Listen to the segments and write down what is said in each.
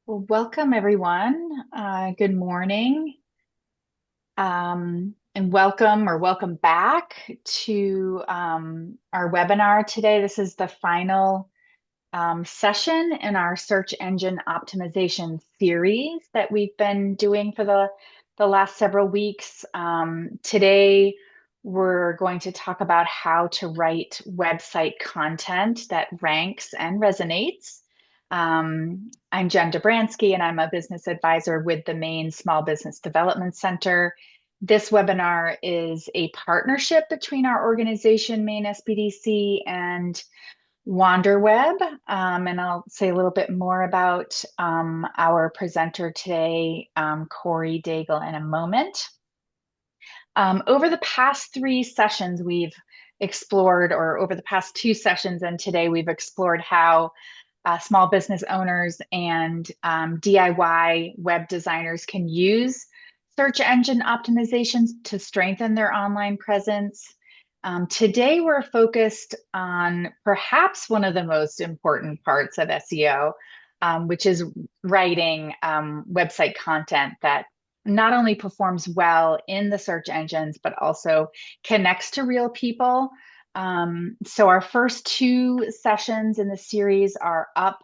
Well, welcome everyone. Good morning. And welcome back to our webinar today. This is the final session in our search engine optimization series that we've been doing for the last several weeks. Today, we're going to talk about how to write website content that ranks and resonates. I'm Jen Dobransky, and I'm a business advisor with the Maine Small Business Development Center. This webinar is a partnership between our organization, Maine SBDC, and WanderWeb. And I'll say a little bit more about our presenter today, Corey Daigle, in a moment. Over the past 3 sessions, we've explored, or over the past 2 sessions and today, we've explored how small business owners and DIY web designers can use search engine optimizations to strengthen their online presence. Today, we're focused on perhaps one of the most important parts of SEO, which is writing website content that not only performs well in the search engines, but also connects to real people. So our first 2 sessions in the series are up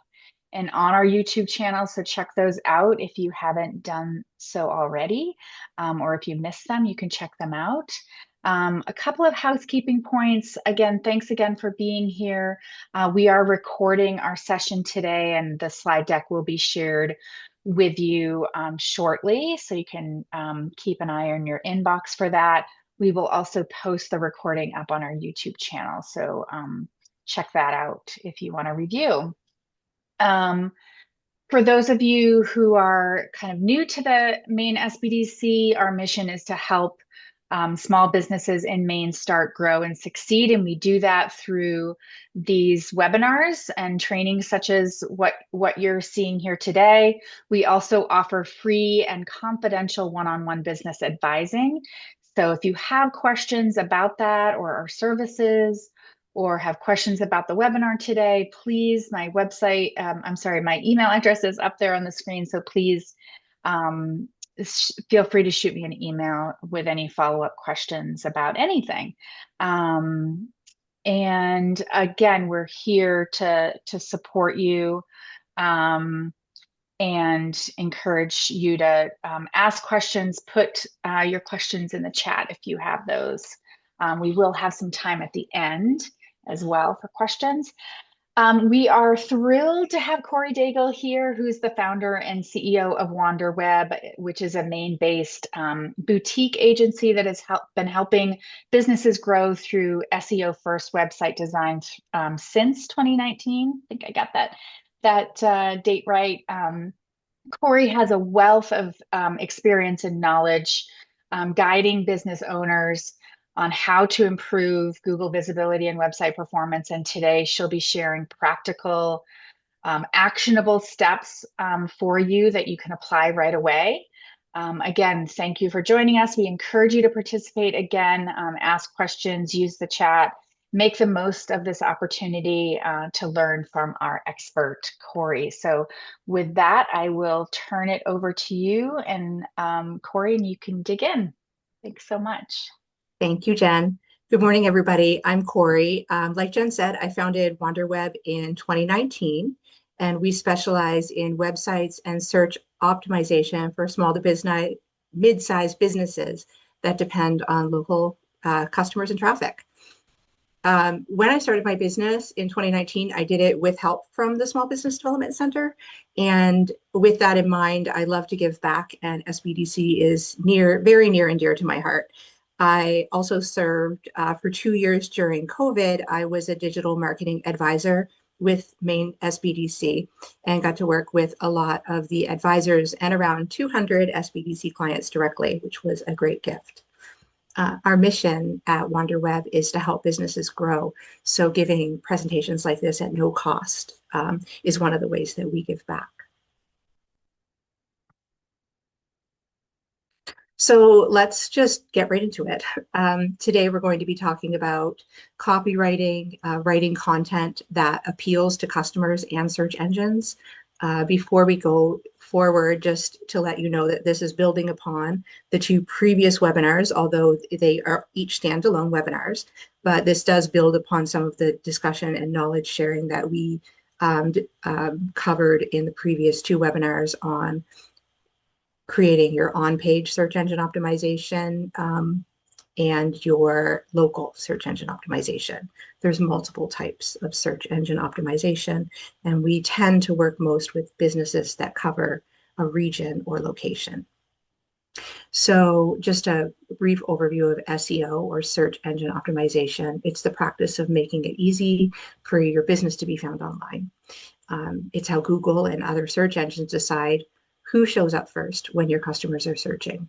and on our YouTube channel. So check those out if you haven't done so already, or if you missed them, you can check them out. A couple of housekeeping points. Again, thanks again for being here. We are recording our session today, and the slide deck will be shared with you shortly. So you can keep an eye on your inbox for that. We will also post the recording up on our YouTube channel. So check that out if you want to review. For those of you who are kind of new to the Maine SBDC, our mission is to help small businesses in Maine start, grow, and succeed. And we do that through these webinars and trainings such as what you're seeing here today. We also offer free and confidential one-on-one business advising. So if you have questions about that or our services, or have questions about the webinar today, please, my website, my email address is up there on the screen. So please feel free to shoot me an email with any follow-up questions about anything. And again, we're here to support you and encourage you to ask questions, put your questions in the chat if you have those. We will have some time at the end as well for questions. We are thrilled to have Corey Daigle here, who's the founder and CEO of WanderWeb, which is a Maine-based boutique agency that has been helping businesses grow through SEO-first website design since 2019. I think I got that date right. Corey has a wealth of experience and knowledge guiding business owners on how to improve Google visibility and website performance. And today she'll be sharing practical, actionable steps for you that you can apply right away. Again, thank you for joining us. We encourage you to participate again, ask questions, use the chat, make the most of this opportunity to learn from our expert, Corey. So with that, I will turn it over to you, and Corey, and you can dig in. Thanks so much. Thank you, Jen. Good morning, everybody. I'm Corey. Like Jen said, I founded WanderWeb in 2019, and we specialize in websites and search optimization for small to mid-sized businesses that depend on local customers and traffic. When I started my business in 2019, I did it with help from the Small Business Development Center. And with that in mind, I love to give back, and SBDC is very near and dear to my heart. I also served for 2 years during COVID. I was a digital marketing advisor with Maine SBDC and got to work with a lot of the advisors and around 200 SBDC clients directly, which was a great gift. Our mission at WanderWeb is to help businesses grow. So giving presentations like this at no cost is one of the ways that we give back. So let's just get right into it. Today, we're going to be talking about copywriting, writing content that appeals to customers and search engines. Before we go forward, just to let you know that this is building upon the two previous webinars, although they are each standalone webinars, but this does build upon some of the discussion and knowledge sharing that we covered in the previous two webinars on creating your on-page search engine optimization and your local search engine optimization. There's multiple types of search engine optimization, and we tend to work most with businesses that cover a region or location. So just a brief overview of SEO, or search engine optimization. It's the practice of making it easy for your business to be found online. It's how Google and other search engines decide who shows up first when your customers are searching.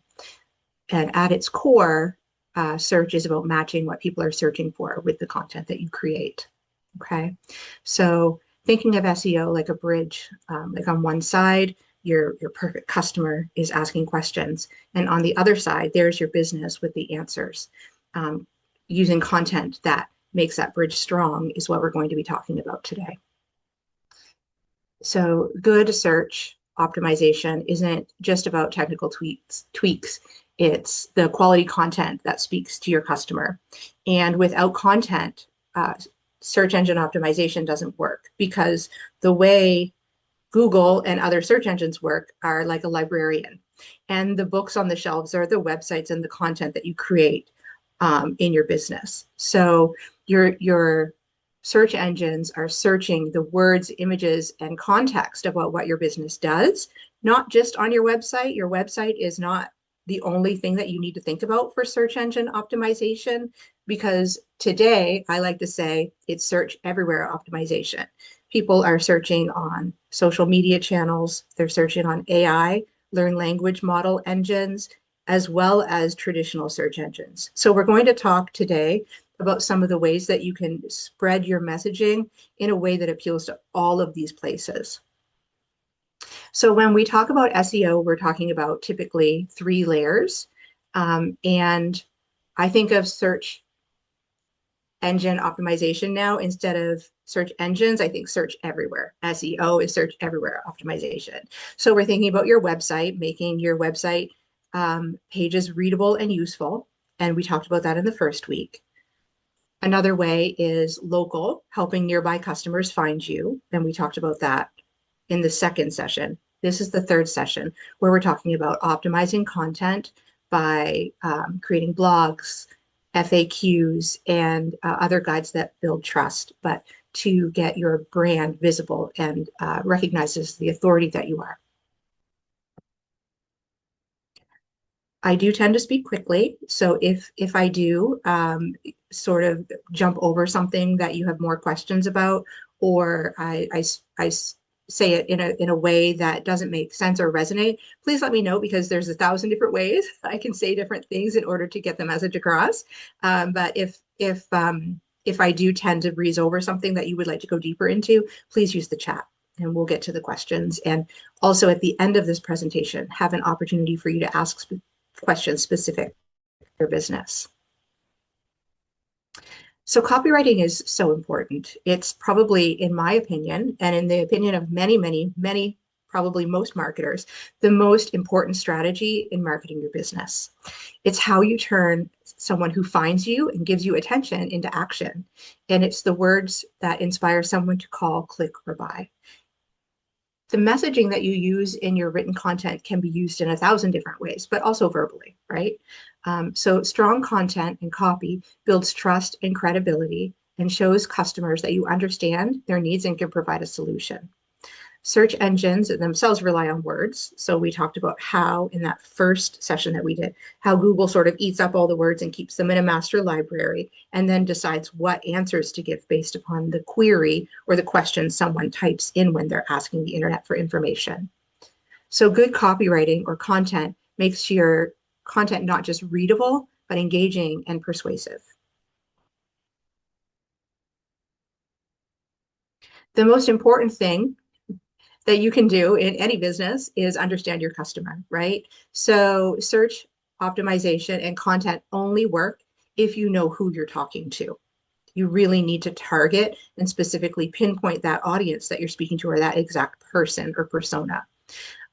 And at its core, search is about matching what people are searching for with the content that you create. Okay, so thinking of SEO like a bridge, like on one side, your perfect customer is asking questions, and on the other side, there's your business with the answers. Using content that makes that bridge strong is what we're going to be talking about today. So good search optimization isn't just about technical tweaks. It's the quality content that speaks to your customer. And without content, search engine optimization doesn't work, because the way Google and other search engines work are like a librarian. And the books on the shelves are the websites and the content that you create in your business. So your search engines are searching the words, images, and context about what your business does, not just on your website. Your website is not the only thing that you need to think about for search engine optimization, because today, I like to say, it's search everywhere optimization. People are searching on social media channels, they're searching on AI, learn language model engines, as well as traditional search engines. So we're going to talk today about some of the ways that you can spread your messaging in a way that appeals to all of these places. So when we talk about SEO, we're talking about typically 3 layers. And I think of search engine optimization now instead of search engines. I think search everywhere. SEO is search everywhere optimization. So we're thinking about your website, making your website pages readable and useful. And we talked about that in the first week. Another way is local, helping nearby customers find you. And we talked about that in the second session. This is the third session where we're talking about optimizing content by creating blogs, FAQs, and other guides that build trust, but to get your brand visible and recognized as the authority that you are. I do tend to speak quickly, so if I do sort of jump over something that you have more questions about, or I say it in a way that doesn't make sense or resonate, please let me know, because there's 1,000 different ways I can say different things in order to get the message across. But if I do tend to breeze over something that you would like to go deeper into, please use the chat and we'll get to the questions. And also at the end of this presentation, have an opportunity for you to ask questions specific to your business. So copywriting is so important. It's probably, in my opinion, and in the opinion of many, probably most marketers, the most important strategy in marketing your business. It's how you turn someone who finds you and gives you attention into action. And it's the words that inspire someone to call, click, or buy. The messaging that you use in your written content can be used in 1,000 different ways, but also verbally, right? So strong content and copy builds trust and credibility and shows customers that you understand their needs and can provide a solution. Search engines themselves rely on words. So we talked about how, in that first session that we did, how Google sort of eats up all the words and keeps them in a master library, and then decides what answers to give based upon the query or the question someone types in when they're asking the internet for information. So good copywriting or content makes your content not just readable, but engaging and persuasive. The most important thing that you can do in any business is understand your customer, right? So search optimization and content only work if you know who you're talking to. You really need to target and specifically pinpoint that audience that you're speaking to, or that exact person or persona.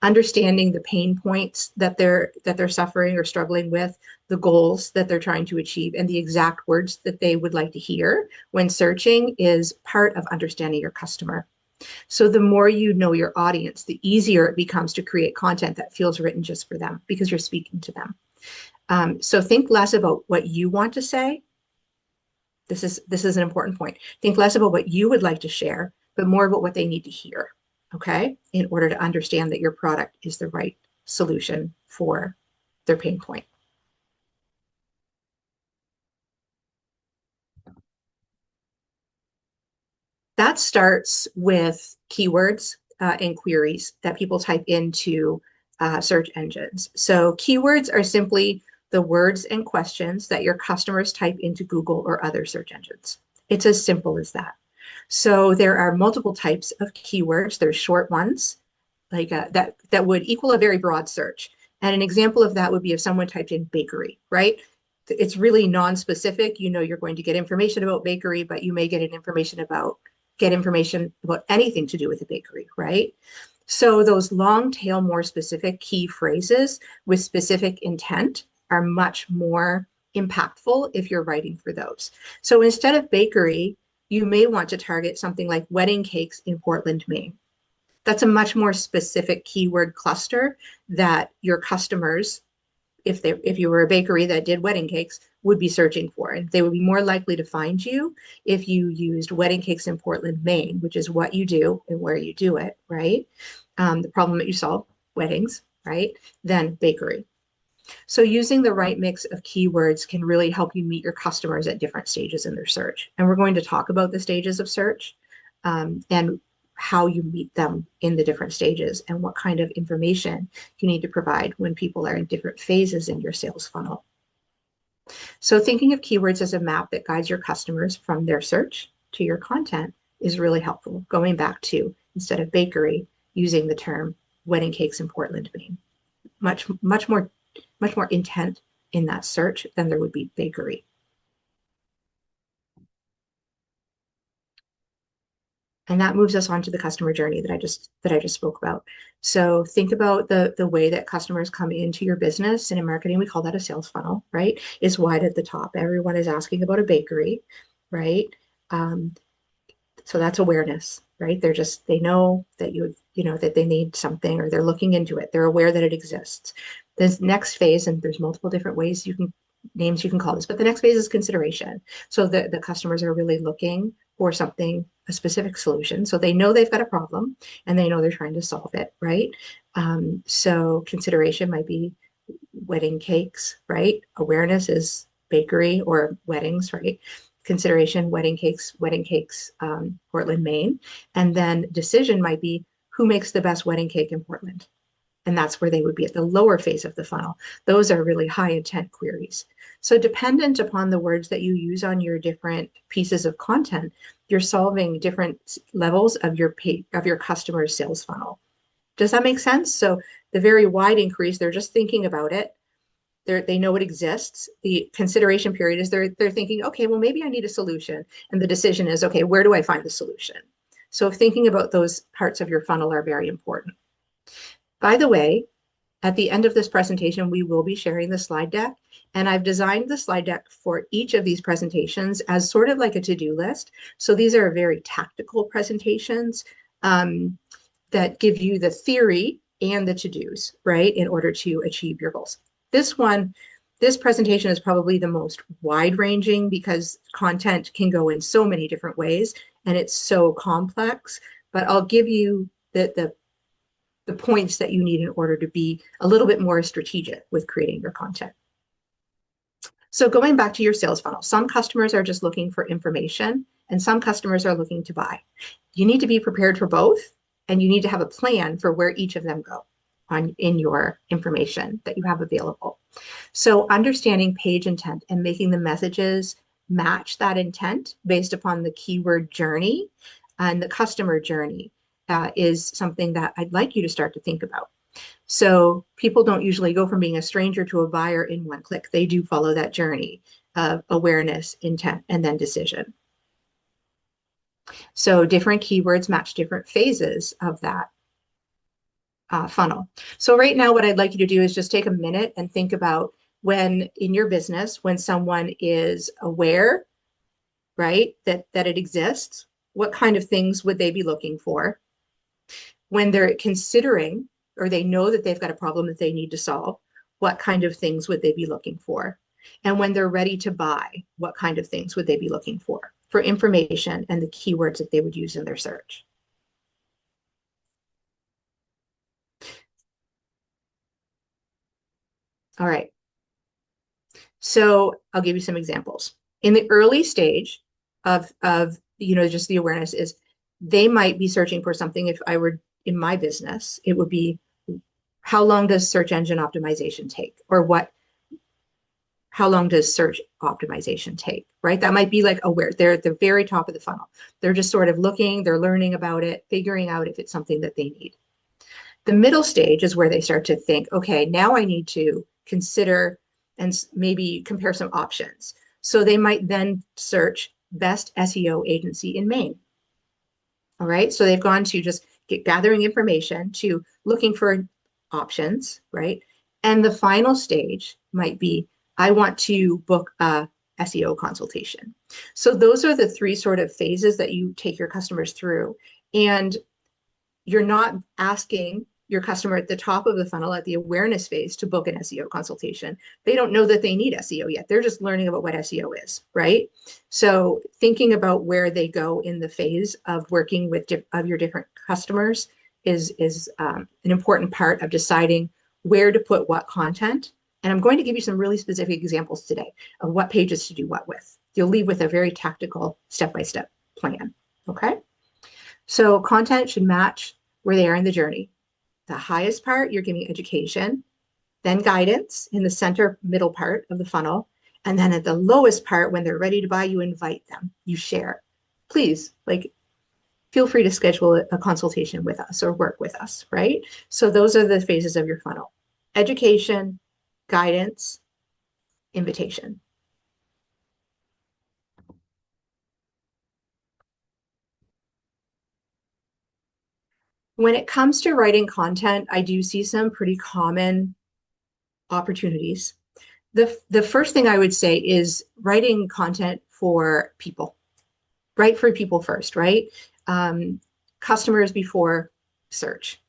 Understanding the pain points that they're suffering or struggling with, the goals that they're trying to achieve, and the exact words that they would like to hear when searching is part of understanding your customer. So the more you know your audience, the easier it becomes to create content that feels written just for them because you're speaking to them. So think less about what you want to say. This is an important point. Think less about what you would like to share, but more about what they need to hear, okay, in order to understand that your product is the right solution for their pain point. That starts with keywords and queries that people type into search engines. So keywords are simply the words and questions that your customers type into Google or other search engines. It's as simple as that. So there are multiple types of keywords. There's short ones like that would equal a very broad search. And an example of that would be if someone typed in bakery, right? It's really non-specific. You know, you're going to get information about bakery, but you may get information about anything to do with a bakery, right? So those long tail, more specific key phrases with specific intent are much more impactful if you're writing for those. So instead of bakery, you may want to target something like wedding cakes in Portland, Maine. That's a much more specific keyword cluster that your customers, if you were a bakery that did wedding cakes, would be searching for. And they would be more likely to find you if you used wedding cakes in Portland, Maine, which is what you do and where you do it, right? The problem that you solve, weddings, right? Then bakery. So using the right mix of keywords can really help you meet your customers at different stages in their search. And we're going to talk about the stages of search and how you meet them in the different stages and what kind of information you need to provide when people are in different phases in your sales funnel. So thinking of keywords as a map that guides your customers from their search to your content is really helpful. Going back to, instead of bakery, using the term wedding cakes in Portland, Maine. Much more intent in that search than there would be bakery. And that moves us on to the customer journey that I just spoke about. So think about the way that customers come into your business. And in marketing, we call that a sales funnel, right? It's wide at the top. Everyone is asking about a bakery, right? So that's awareness, right? They know that that they need something, or they're looking into it. They're aware that it exists. This next phase, and there's multiple different names you can call this, but the next phase is consideration. So the customers are really looking for something, a specific solution. So they know they've got a problem and they know they're trying to solve it, right? So consideration might be wedding cakes, right? Awareness is bakery or weddings, right? Consideration, wedding cakes, Portland, Maine. And then decision might be who makes the best wedding cake in Portland. And that's where they would be at the lower phase of the funnel. Those are really high intent queries. So dependent upon the words that you use on your different pieces of content, you're solving different levels of your customer's sales funnel. Does that make sense? So the very wide increase, they're just thinking about it. They know it exists. The consideration period is they're thinking, okay, well, maybe I need a solution. And the decision is, okay, where do I find the solution? So thinking about those parts of your funnel are very important. By the way, at the end of this presentation, we will be sharing the slide deck. And I've designed the slide deck for each of these presentations as sort of like a to-do list. So these are very tactical presentations that give you the theory and the to-dos, right, in order to achieve your goals. This presentation is probably the most wide-ranging because content can go in so many different ways and it's so complex, but I'll give you the points that you need in order to be a little bit more strategic with creating your content. So going back to your sales funnel, some customers are just looking for information and some customers are looking to buy. You need to be prepared for both, and you need to have a plan for where each of them go in your information that you have available. So understanding page intent and making the messages match that intent based upon the keyword journey and the customer journey is something that I'd like you to start to think about. So people don't usually go from being a stranger to a buyer in one click. They do follow that journey of awareness, intent, and then decision. So different keywords match different phases of that funnel. So right now, what I'd like you to do is just take a minute and think about when in your business, when someone is aware, right, that it exists, what kind of things would they be looking for? When they're considering or they know that they've got a problem that they need to solve, what kind of things would they be looking for? And when they're ready to buy, what kind of things would they be looking for information and the keywords that they would use in their search? All right. So I'll give you some examples. In the early stage of just the awareness is they might be searching for something. If I were in my business, it would be how long does search engine optimization take? Or how long does search optimization take, right? That might be like aware. They're at the very top of the funnel. They're just sort of looking, they're learning about it, figuring out if it's something that they need. The middle stage is where they start to think, okay, now I need to consider and maybe compare some options. So they might then search best SEO agency in Maine. All right. So they've gone to just gathering information to looking for options, right? And the final stage might be, I want to book a SEO consultation. So those are the three sort of phases that you take your customers through. And you're not asking your customer at the top of the funnel at the awareness phase to book an SEO consultation. They don't know that they need SEO yet. They're just learning about what SEO is, right? So thinking about where they go in the phase of working with of your different customers is an important part of deciding where to put what content. And I'm going to give you some really specific examples today of what pages to do what with. You'll leave with a very tactical step-by-step plan, okay? So content should match where they are in the journey. The highest part, you're giving education, then guidance in the center middle part of the funnel. And then at the lowest part, when they're ready to buy, you invite them, you share. Please, feel free to schedule a consultation with us or work with us, right? So those are the phases of your funnel: education, guidance, invitation. When it comes to writing content, I do see some pretty common opportunities. The first thing I would say is writing content for people. Write for people first, right? Customers before search.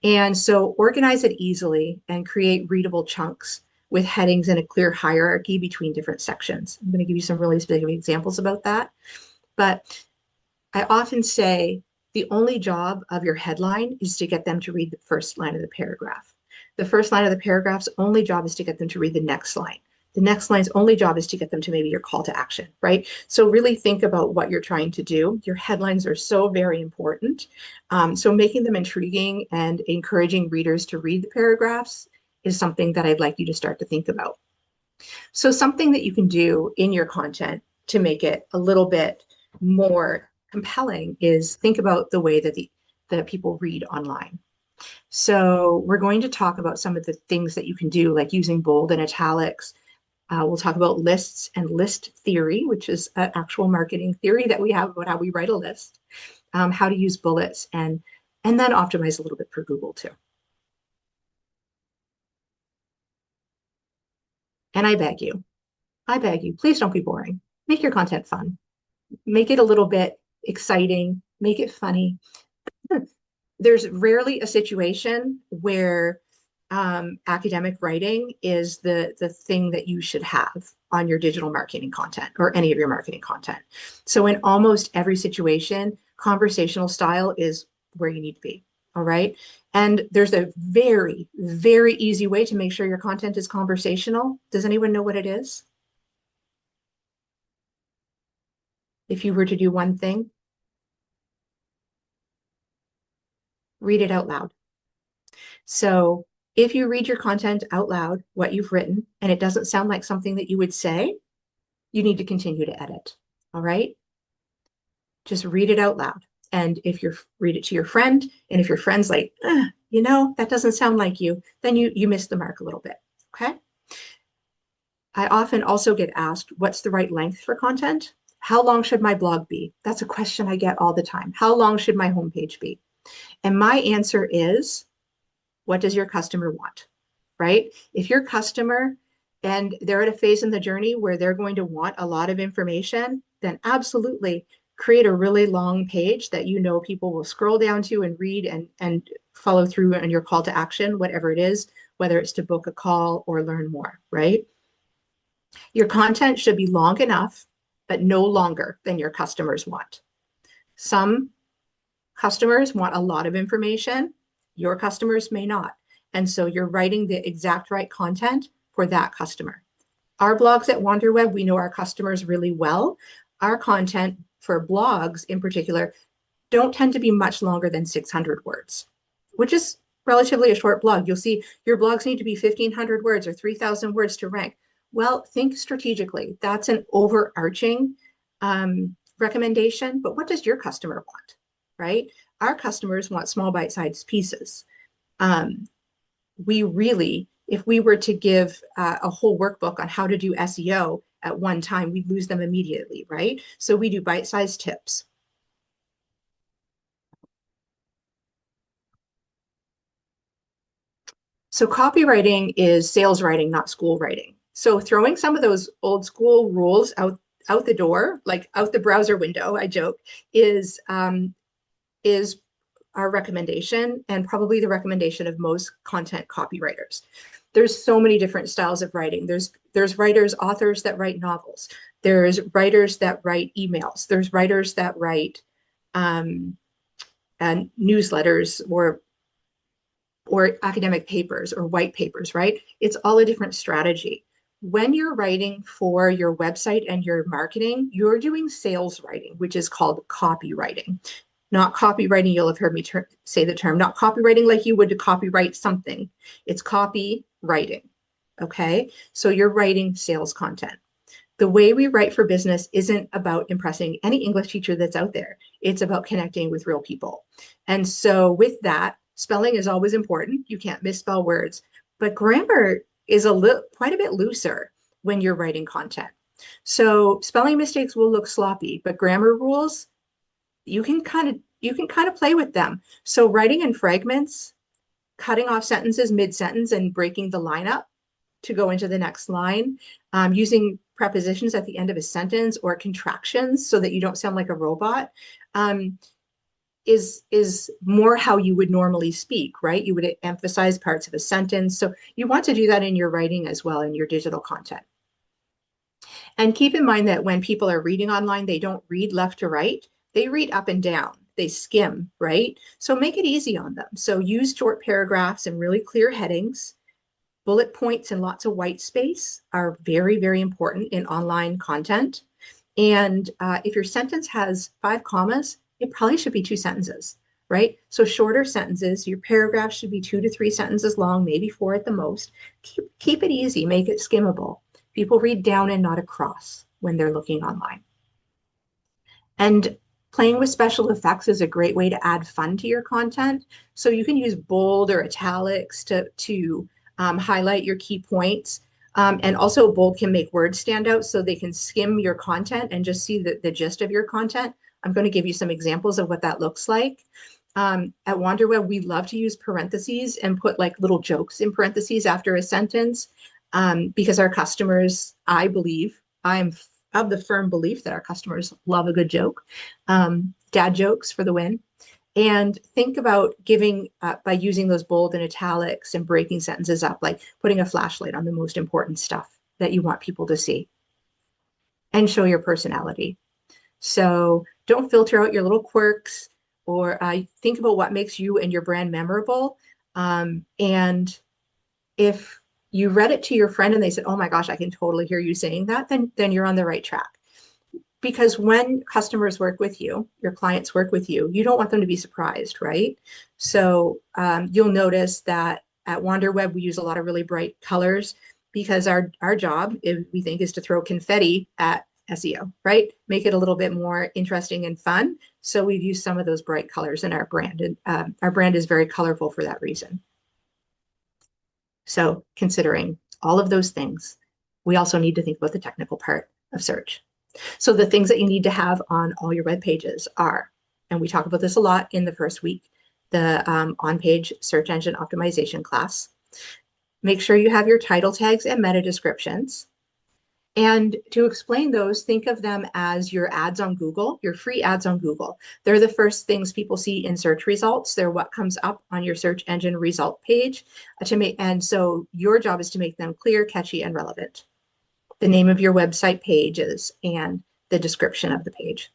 And so organize it easily and create readable chunks with headings and a clear hierarchy between different sections. I'm going to give you some really specific examples about that. But I often say the only job of your headline is to get them to read the first line of the paragraph. The first line of the paragraph's only job is to get them to read the next line. The next line's only job is to get them to maybe your call to action, right? So really think about what you're trying to do. Your headlines are so very important. So making them intriguing and encouraging readers to read the paragraphs is something that I'd like you to start to think about. So something that you can do in your content to make it a little bit more compelling is think about the way that the people read online. So we're going to talk about some of the things that you can do, like using bold and italics. We'll talk about lists and list theory, which is an actual marketing theory that we have about how we write a list, how to use bullets, and then optimize a little bit for Google too. And I beg you, please don't be boring. Make your content fun. Make it a little bit exciting. Make it funny. There's rarely a situation where academic writing is the thing that you should have on your digital marketing content or any of your marketing content. So in almost every situation, conversational style is where you need to be. All right. And there's a very, very easy way to make sure your content is conversational. Does anyone know what it is? If you were to do one thing, read it out loud. So if you read your content out loud, what you've written, and it doesn't sound like something that you would say, you need to continue to edit. All right. Just read it out loud. And if you read it to your friend, and if your friend's like, that doesn't sound like you, then you miss the mark a little bit. Okay. I often also get asked, what's the right length for content? How long should my blog be? That's a question I get all the time. How long should my homepage be? And my answer is, what does your customer want? Right? If your customer and they're at a phase in the journey where they're going to want a lot of information, then absolutely create a really long page that people will scroll down to and read and follow through on your call to action, whatever it is, whether it's to book a call or learn more, right? Your content should be long enough, but no longer than your customers want. Some customers want a lot of information. Your customers may not. And so you're writing the exact right content for that customer. Our blogs at WanderWeb, we know our customers really well. Our content for blogs in particular don't tend to be much longer than 600 words, which is relatively a short blog. You'll see your blogs need to be 1,500 words or 3,000 words to rank. Well, think strategically. That's an overarching recommendation, but what does your customer want, right? Our customers want small bite-sized pieces. If we were to give a whole workbook on how to do SEO at one time, we'd lose them immediately, right? So we do bite-sized tips. So copywriting is sales writing, not school writing. So throwing some of those old school rules out the door, like out the browser window, I joke, is our recommendation and probably the recommendation of most content copywriters. There's so many different styles of writing. There's writers, authors that write novels. There's writers that write emails. There's writers that write and newsletters or academic papers or white papers, right? It's all a different strategy. When you're writing for your website and your marketing, you're doing sales writing, which is called copywriting. Not copywriting, you'll have heard me say the term, not copywriting like you would to copyright something. It's copywriting, okay? So you're writing sales content. The way we write for business isn't about impressing any English teacher that's out there. It's about connecting with real people. And so with that, spelling is always important. You can't misspell words, but grammar is quite a bit looser when you're writing content. So spelling mistakes will look sloppy, but grammar rules, you can kind of play with them. So writing in fragments, cutting off sentences mid-sentence and breaking the line up to go into the next line, using prepositions at the end of a sentence or contractions so that you don't sound like a robot, is more how you would normally speak, right? You would emphasize parts of a sentence. So you want to do that in your writing as well in your digital content. And keep in mind that when people are reading online, they don't read left to right. They read up and down. They skim, right? So make it easy on them. So use short paragraphs and really clear headings. Bullet points and lots of white space are very, very important in online content. And if your sentence has 5 commas, it probably should be 2 sentences, right? So shorter sentences, your paragraph should be 2 to 3 sentences long, maybe 4 at the most. Keep it easy, make it skimmable. People read down and not across when they're looking online. And playing with special effects is a great way to add fun to your content. So you can use bold or italics to highlight your key points. And also bold can make words stand out so they can skim your content and just see the gist of your content. I'm going to give you some examples of what that looks like. At WanderWeb, we love to use parentheses and put like little jokes in parentheses after a sentence because our customers, I'm of the firm belief that our customers love a good joke. Dad jokes for the win. And think about giving by using those bold and italics and breaking sentences up, like putting a flashlight on the most important stuff that you want people to see and show your personality. So don't filter out your little quirks or think about what makes you and your brand memorable. And if you read it to your friend and they said, oh my gosh, I can totally hear you saying that, then you're on the right track. Because when customers work with you, your clients work with you, you don't want them to be surprised, right? So you'll notice that at WanderWeb, we use a lot of really bright colors because our job, we think, is to throw confetti at SEO, right? Make it a little bit more interesting and fun. So we've used some of those bright colors in our brand, and our brand is very colorful for that reason. So considering all of those things, we also need to think about the technical part of search. So the things that you need to have on all your web pages are, and we talk about this a lot in the first week, the on-page search engine optimization class. Make sure you have your title tags and meta descriptions. And to explain those, think of them as your ads on Google, your free ads on Google. They're the first things people see in search results. They're what comes up on your search engine result page and so your job is to make them clear, catchy, and relevant. The name of your website pages and the description of the page.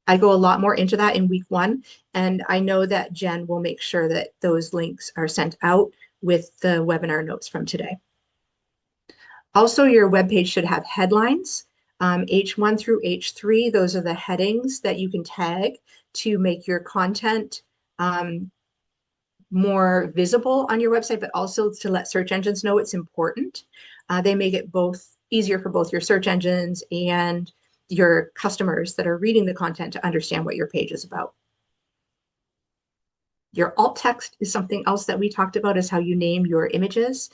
I go a lot more into that in week 1, and I know that Jen will make sure that those links are sent out with the webinar notes from today. Also, your webpage should have headlines, H1 through H3. Those are the headings that you can tag to make your content more visible on your website, but also to let search engines know it's important. They make it both easier for both your search engines and your customers that are reading the content to understand what your page is about. Your alt text is something else that we talked about, is how you name your images,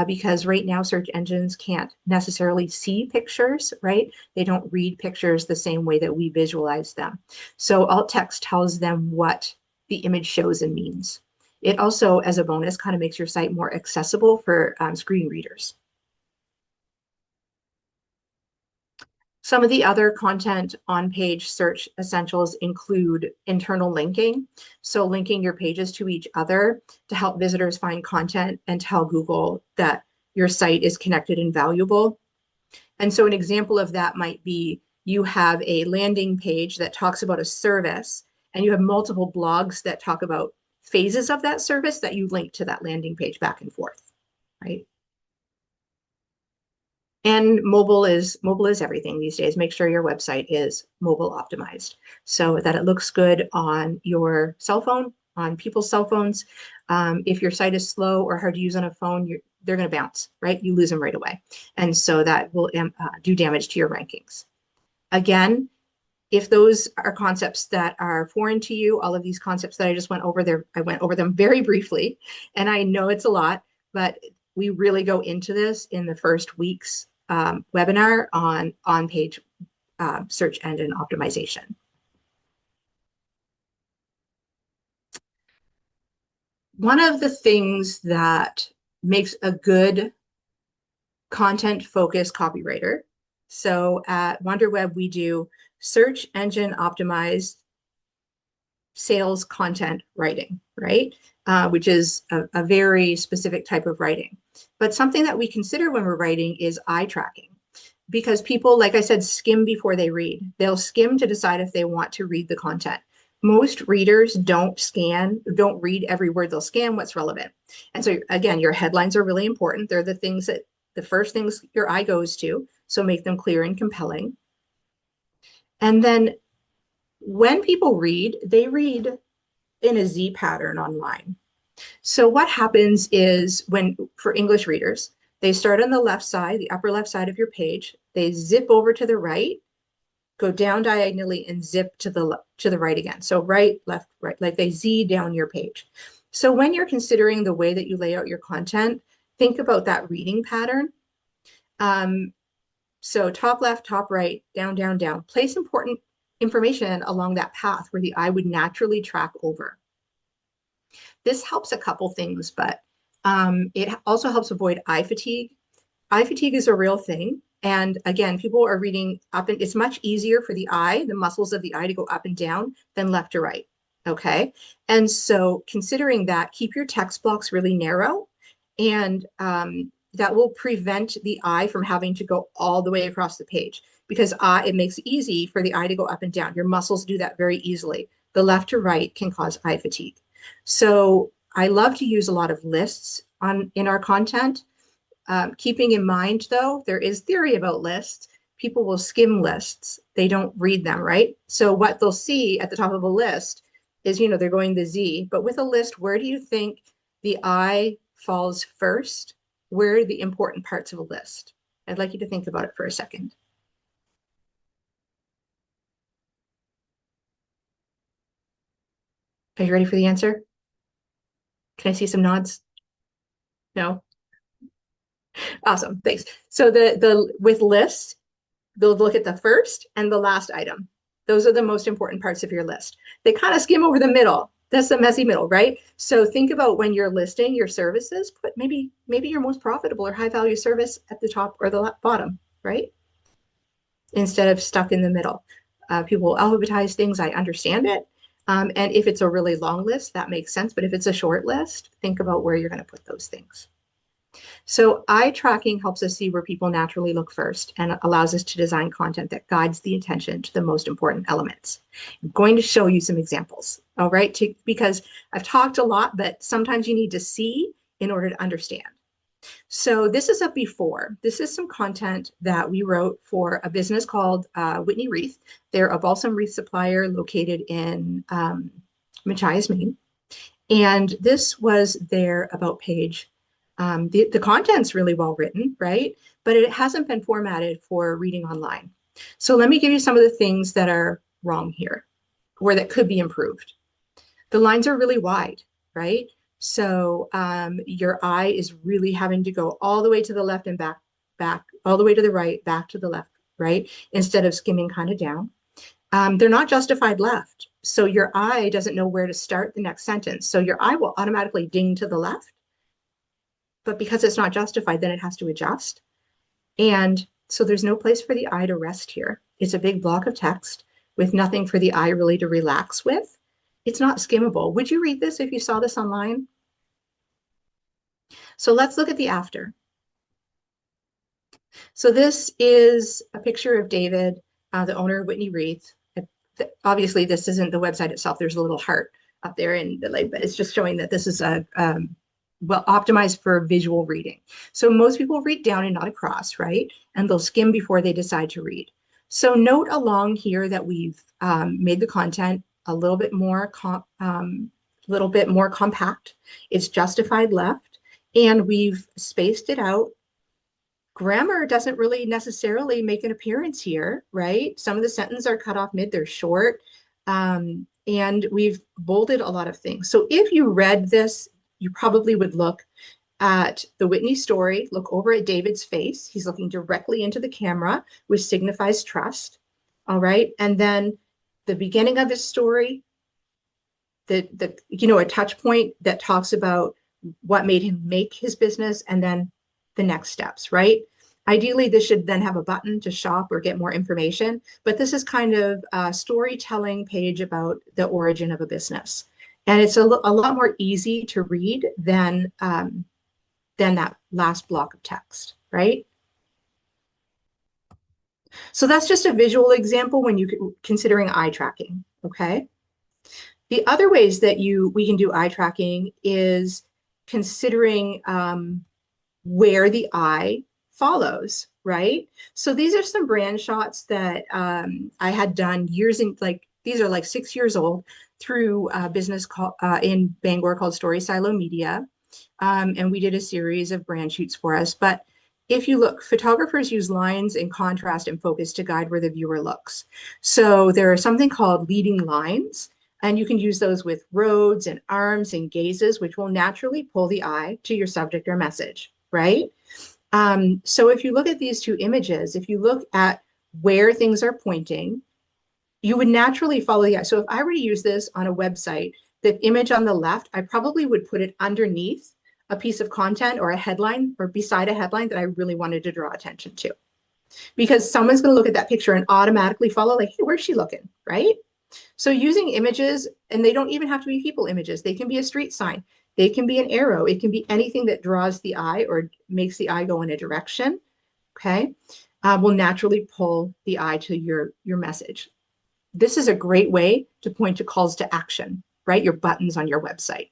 because right now search engines can't necessarily see pictures, right? They don't read pictures the same way that we visualize them. So alt text tells them what the image shows and means. It also, as a bonus, kind of makes your site more accessible for screen readers. Some of the other content on page search essentials include internal linking. So linking your pages to each other to help visitors find content and tell Google that your site is connected and valuable. And so an example of that might be you have a landing page that talks about a service, and you have multiple blogs that talk about phases of that service that you link to that landing page back and forth, right? And mobile is everything these days. Make sure your website is mobile optimized so that it looks good on your cell phone, on people's cell phones. If your site is slow or hard to use on a phone, they're going to bounce, right? You lose them right away. And so that will do damage to your rankings. Again, if those are concepts that are foreign to you, all of these concepts that I just went over there, I went over them very briefly, and I know it's a lot, but we really go into this in the first week's webinar on page search engine optimization. One of the things that makes a good content focused copywriter. So at WanderWeb, we do search engine optimized sales content writing, right? Which is a very specific type of writing. But something that we consider when we're writing is eye tracking, because people, like I said, skim before they read. They'll skim to decide if they want to read the content. Most readers don't read every word. They'll scan what's relevant. And so again, your headlines are really important. They're the first things your eye goes to. So make them clear and compelling. And then when people read, they read in a Z pattern online. So what happens is for English readers, they start on the left side, the upper left side of your page, they zip over to the right, go down diagonally and zip to the right again. So right, left, right, like they Z down your page. So when you're considering the way that you lay out your content, think about that reading pattern. So top left, top right, down, down, down. Place important information along that path where the eye would naturally track over. This helps a couple things, but it also helps avoid eye fatigue. Eye fatigue is a real thing. And again, people are reading up, and it's much easier for the eye, the muscles of the eye, to go up and down than left to right. Okay. And so considering that, keep your text blocks really narrow, and that will prevent the eye from having to go all the way across the page, because it makes it easy for the eye to go up and down. Your muscles do that very easily. The left to right can cause eye fatigue. So I love to use a lot of lists in our content. Keeping in mind, though, there is theory about lists. People will skim lists. They don't read them, right? So what they'll see at the top of a list is, they're going to Z. But with a list, where do you think the eye falls first? Where are the important parts of a list? I'd like you to think about it for a second. Are you ready for the answer? Can I see some nods? No? Awesome, thanks. So the with lists, they'll look at the first and the last item. Those are the most important parts of your list. They kind of skim over the middle. That's the messy middle, right? So think about when you're listing your services, put maybe your most profitable or high value service at the top or the bottom, right? Instead of stuck in the middle. People will alphabetize things. I understand it. And if it's a really long list, that makes sense. But if it's a short list, think about where you're going to put those things. So eye tracking helps us see where people naturally look first and allows us to design content that guides the attention to the most important elements. I'm going to show you some examples, all right? Because I've talked a lot, but sometimes you need to see in order to understand. So this is a before. This is some content that we wrote for a business called Whitney Wreath. They're a balsam wreath supplier located in Machias, Maine. And this was their about page. The content's really well written, right? But it hasn't been formatted for reading online. So let me give you some of the things that are wrong here or that could be improved. The lines are really wide, right? So your eye is really having to go all the way to the left and back, all the way to the right, back to the left, right? Instead of skimming kind of down. They're not justified left. So your eye doesn't know where to start the next sentence. So your eye will automatically ding to the left. But because it's not justified, then it has to adjust. And so there's no place for the eye to rest here. It's a big block of text with nothing for the eye really to relax with. It's not skimmable. Would you read this if you saw this online? So let's look at the after. So this is a picture of David, the owner of Whitney Wreath. Obviously, this isn't the website itself. There's a little heart up there, but it's just showing that this is a well optimized for visual reading. So most people read down and not across, right? And they'll skim before they decide to read. So note along here that we've made the content a little bit more compact. It's justified left, and we've spaced it out. Grammar doesn't really necessarily make an appearance here, right? Some of the sentences are cut off mid, they're short, and we've bolded a lot of things. So if you read this, you probably would look at the Whitney story, look over at David's face. He's looking directly into the camera, which signifies trust. All right. And then the beginning of his story, a touch point that talks about what made him make his business, and then the next steps, right? Ideally, this should then have a button to shop or get more information, but this is kind of a storytelling page about the origin of a business. And it's a lot more easy to read than that last block of text, right? So that's just a visual example when you're considering eye tracking, okay? The other ways that we can do eye tracking is considering where the eye follows, right? So these are some brand shots that I had done years in, these are like 6 years old, through a business in Bangor called Story Silo Media. And we did a series of brand shoots for us. But if you look, photographers use lines and contrast and focus to guide where the viewer looks. So there are something called leading lines, and you can use those with roads and arms and gazes, which will naturally pull the eye to your subject or message, right? So if you look at these two images, if you look at where things are pointing, you would naturally follow the eye. So if I were to use this on a website, the image on the left, I probably would put it underneath a piece of content or a headline or beside a headline that I really wanted to draw attention to. Because someone's going to look at that picture and automatically follow, like, hey, where's she looking, right? So using images, and they don't even have to be people images. They can be a street sign. They can be an arrow. It can be anything that draws the eye or makes the eye go in a direction, okay? Will naturally pull the eye to your message. This is a great way to point to calls to action, right? Your buttons on your website.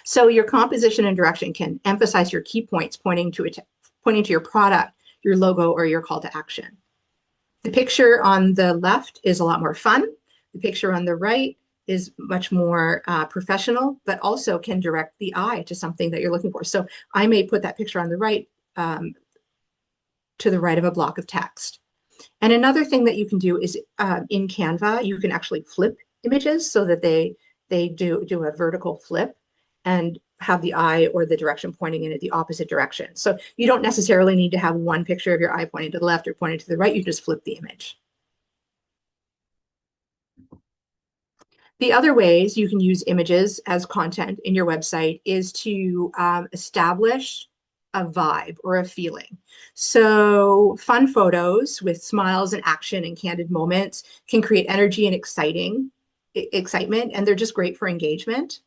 So your composition and direction can emphasize your key points, pointing to your product, your logo, or your call to action. The picture on the left is a lot more fun. The picture on the right is much more professional, but also can direct the eye to something that you're looking for. So I may put that picture on the right to the right of a block of text. And another thing that you can do is in Canva, you can actually flip images so that they they do a vertical flip and have the eye or the direction pointing in the opposite direction. So you don't necessarily need to have one picture of your eye pointing to the left or pointing to the right. You just flip the image. The other ways you can use images as content in your website is to establish a vibe or a feeling. So fun photos with smiles and action and candid moments can create energy and excitement, and they're just great for engagement,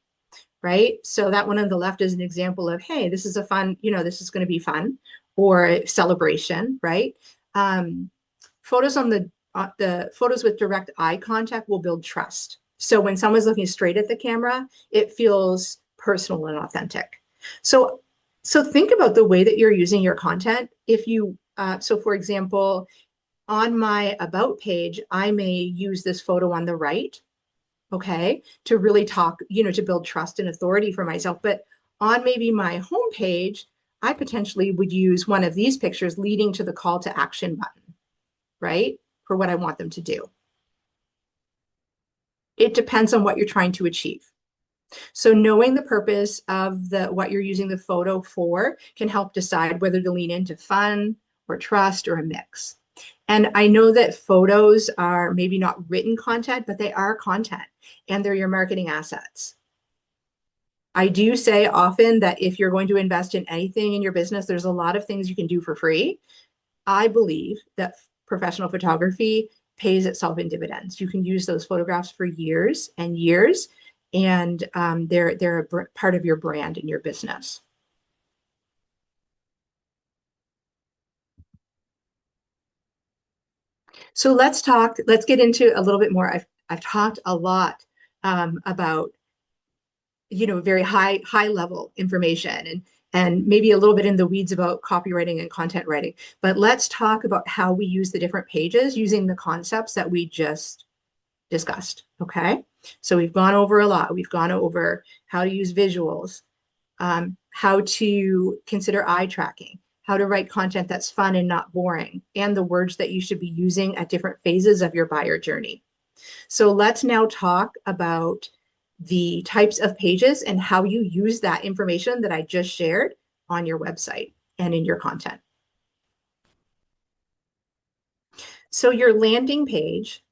right? So that one on the left is an example of, hey, this is a fun, this is going to be fun, or celebration, right? Photos on the photos with direct eye contact will build trust. So when someone's looking straight at the camera, it feels personal and authentic. So think about the way that you're using your content. If you so for example, on my about page, I may use this photo on the right, okay, to really talk, to build trust and authority for myself. But on maybe my home page, I potentially would use one of these pictures leading to the call to action button, right? For what I want them to do. It depends on what you're trying to achieve. So knowing the purpose of what you're using the photo for can help decide whether to lean into fun or trust or a mix. And I know that photos are maybe not written content, but they are content and they're your marketing assets. I do say often that if you're going to invest in anything in your business, there's a lot of things you can do for free. I believe that professional photography pays itself in dividends. You can use those photographs for years and years, and they're a part of your brand and your business. So let's get into a little bit more. I've talked a lot about, very high level information and maybe a little bit in the weeds about copywriting and content writing. But let's talk about how we use the different pages using the concepts that we just discussed. Okay. So we've gone over a lot. We've gone over how to use visuals, how to consider eye tracking, how to write content that's fun and not boring, and the words that you should be using at different phases of your buyer journey. So let's now talk about the types of pages and how you use that information that I just shared on your website and in your content. So your landing page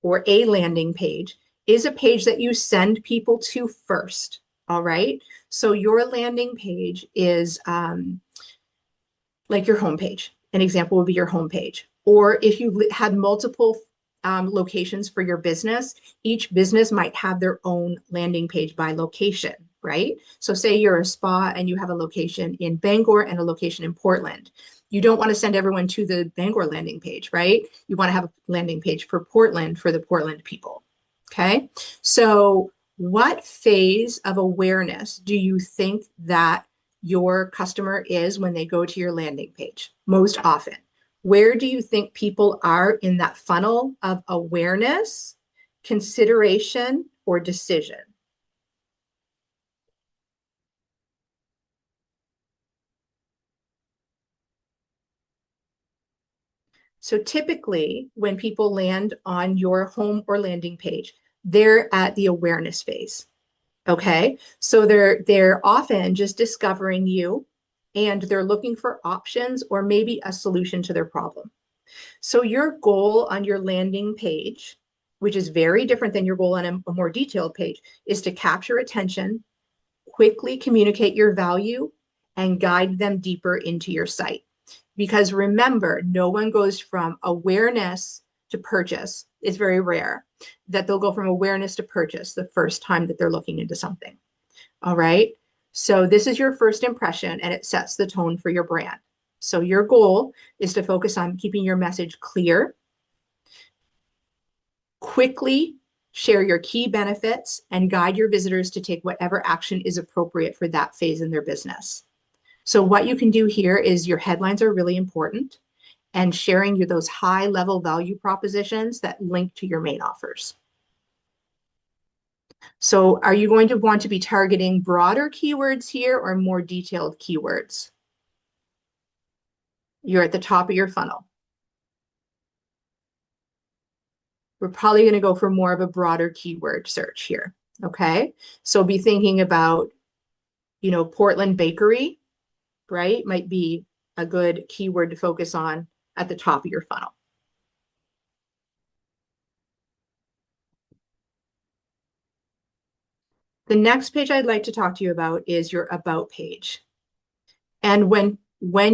or a landing page is a page that you send people to first. All right. So your landing page is like your homepage. An example would be your homepage. Or if you had multiple locations for your business, each business might have their own landing page by location, right? So say you're a spa and you have a location in Bangor and a location in Portland. You don't want to send everyone to the Bangor landing page, right? You want to have a landing page for Portland for the Portland people. Okay. So what phase of awareness do you think that your customer is when they go to your landing page most often? Where do you think people are in that funnel of awareness, consideration, or decision? So typically, when people land on your home or landing page, they're at the awareness phase. Okay. So they're often just discovering you and they're looking for options or maybe a solution to their problem. So your goal on your landing page, which is very different than your goal on a more detailed page, is to capture attention, quickly communicate your value, and guide them deeper into your site. Because remember, no one goes from awareness to purchase. It's very rare that they'll go from awareness to purchase the first time that they're looking into something. All right. So this is your first impression and it sets the tone for your brand. So your goal is to focus on keeping your message clear, quickly share your key benefits, and guide your visitors to take whatever action is appropriate for that phase in their business. So what you can do here is your headlines are really important and sharing those high level value propositions that link to your main offers. So are you going to want to be targeting broader keywords here or more detailed keywords? You're at the top of your funnel. We're probably going to go for more of a broader keyword search here. Okay. So be thinking about, Portland bakery, right? Might be a good keyword to focus on at the top of your funnel. The next page I'd like to talk to you about is your about page. And when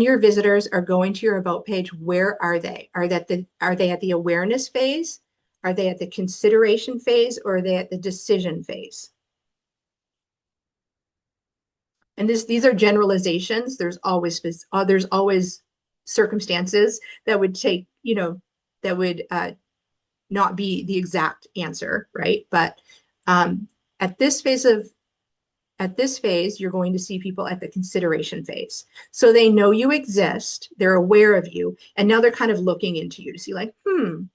your visitors are going to your about page, where are they? Are they at the awareness phase? Are they at the consideration phase, or are they at the decision phase? And these are generalizations. There's always circumstances that would take, that would not be the exact answer, right? But um, at this phase of at this phase, you're going to see people at the consideration phase. So they know you exist, they're aware of you, and now they're kind of looking into you to see, like, am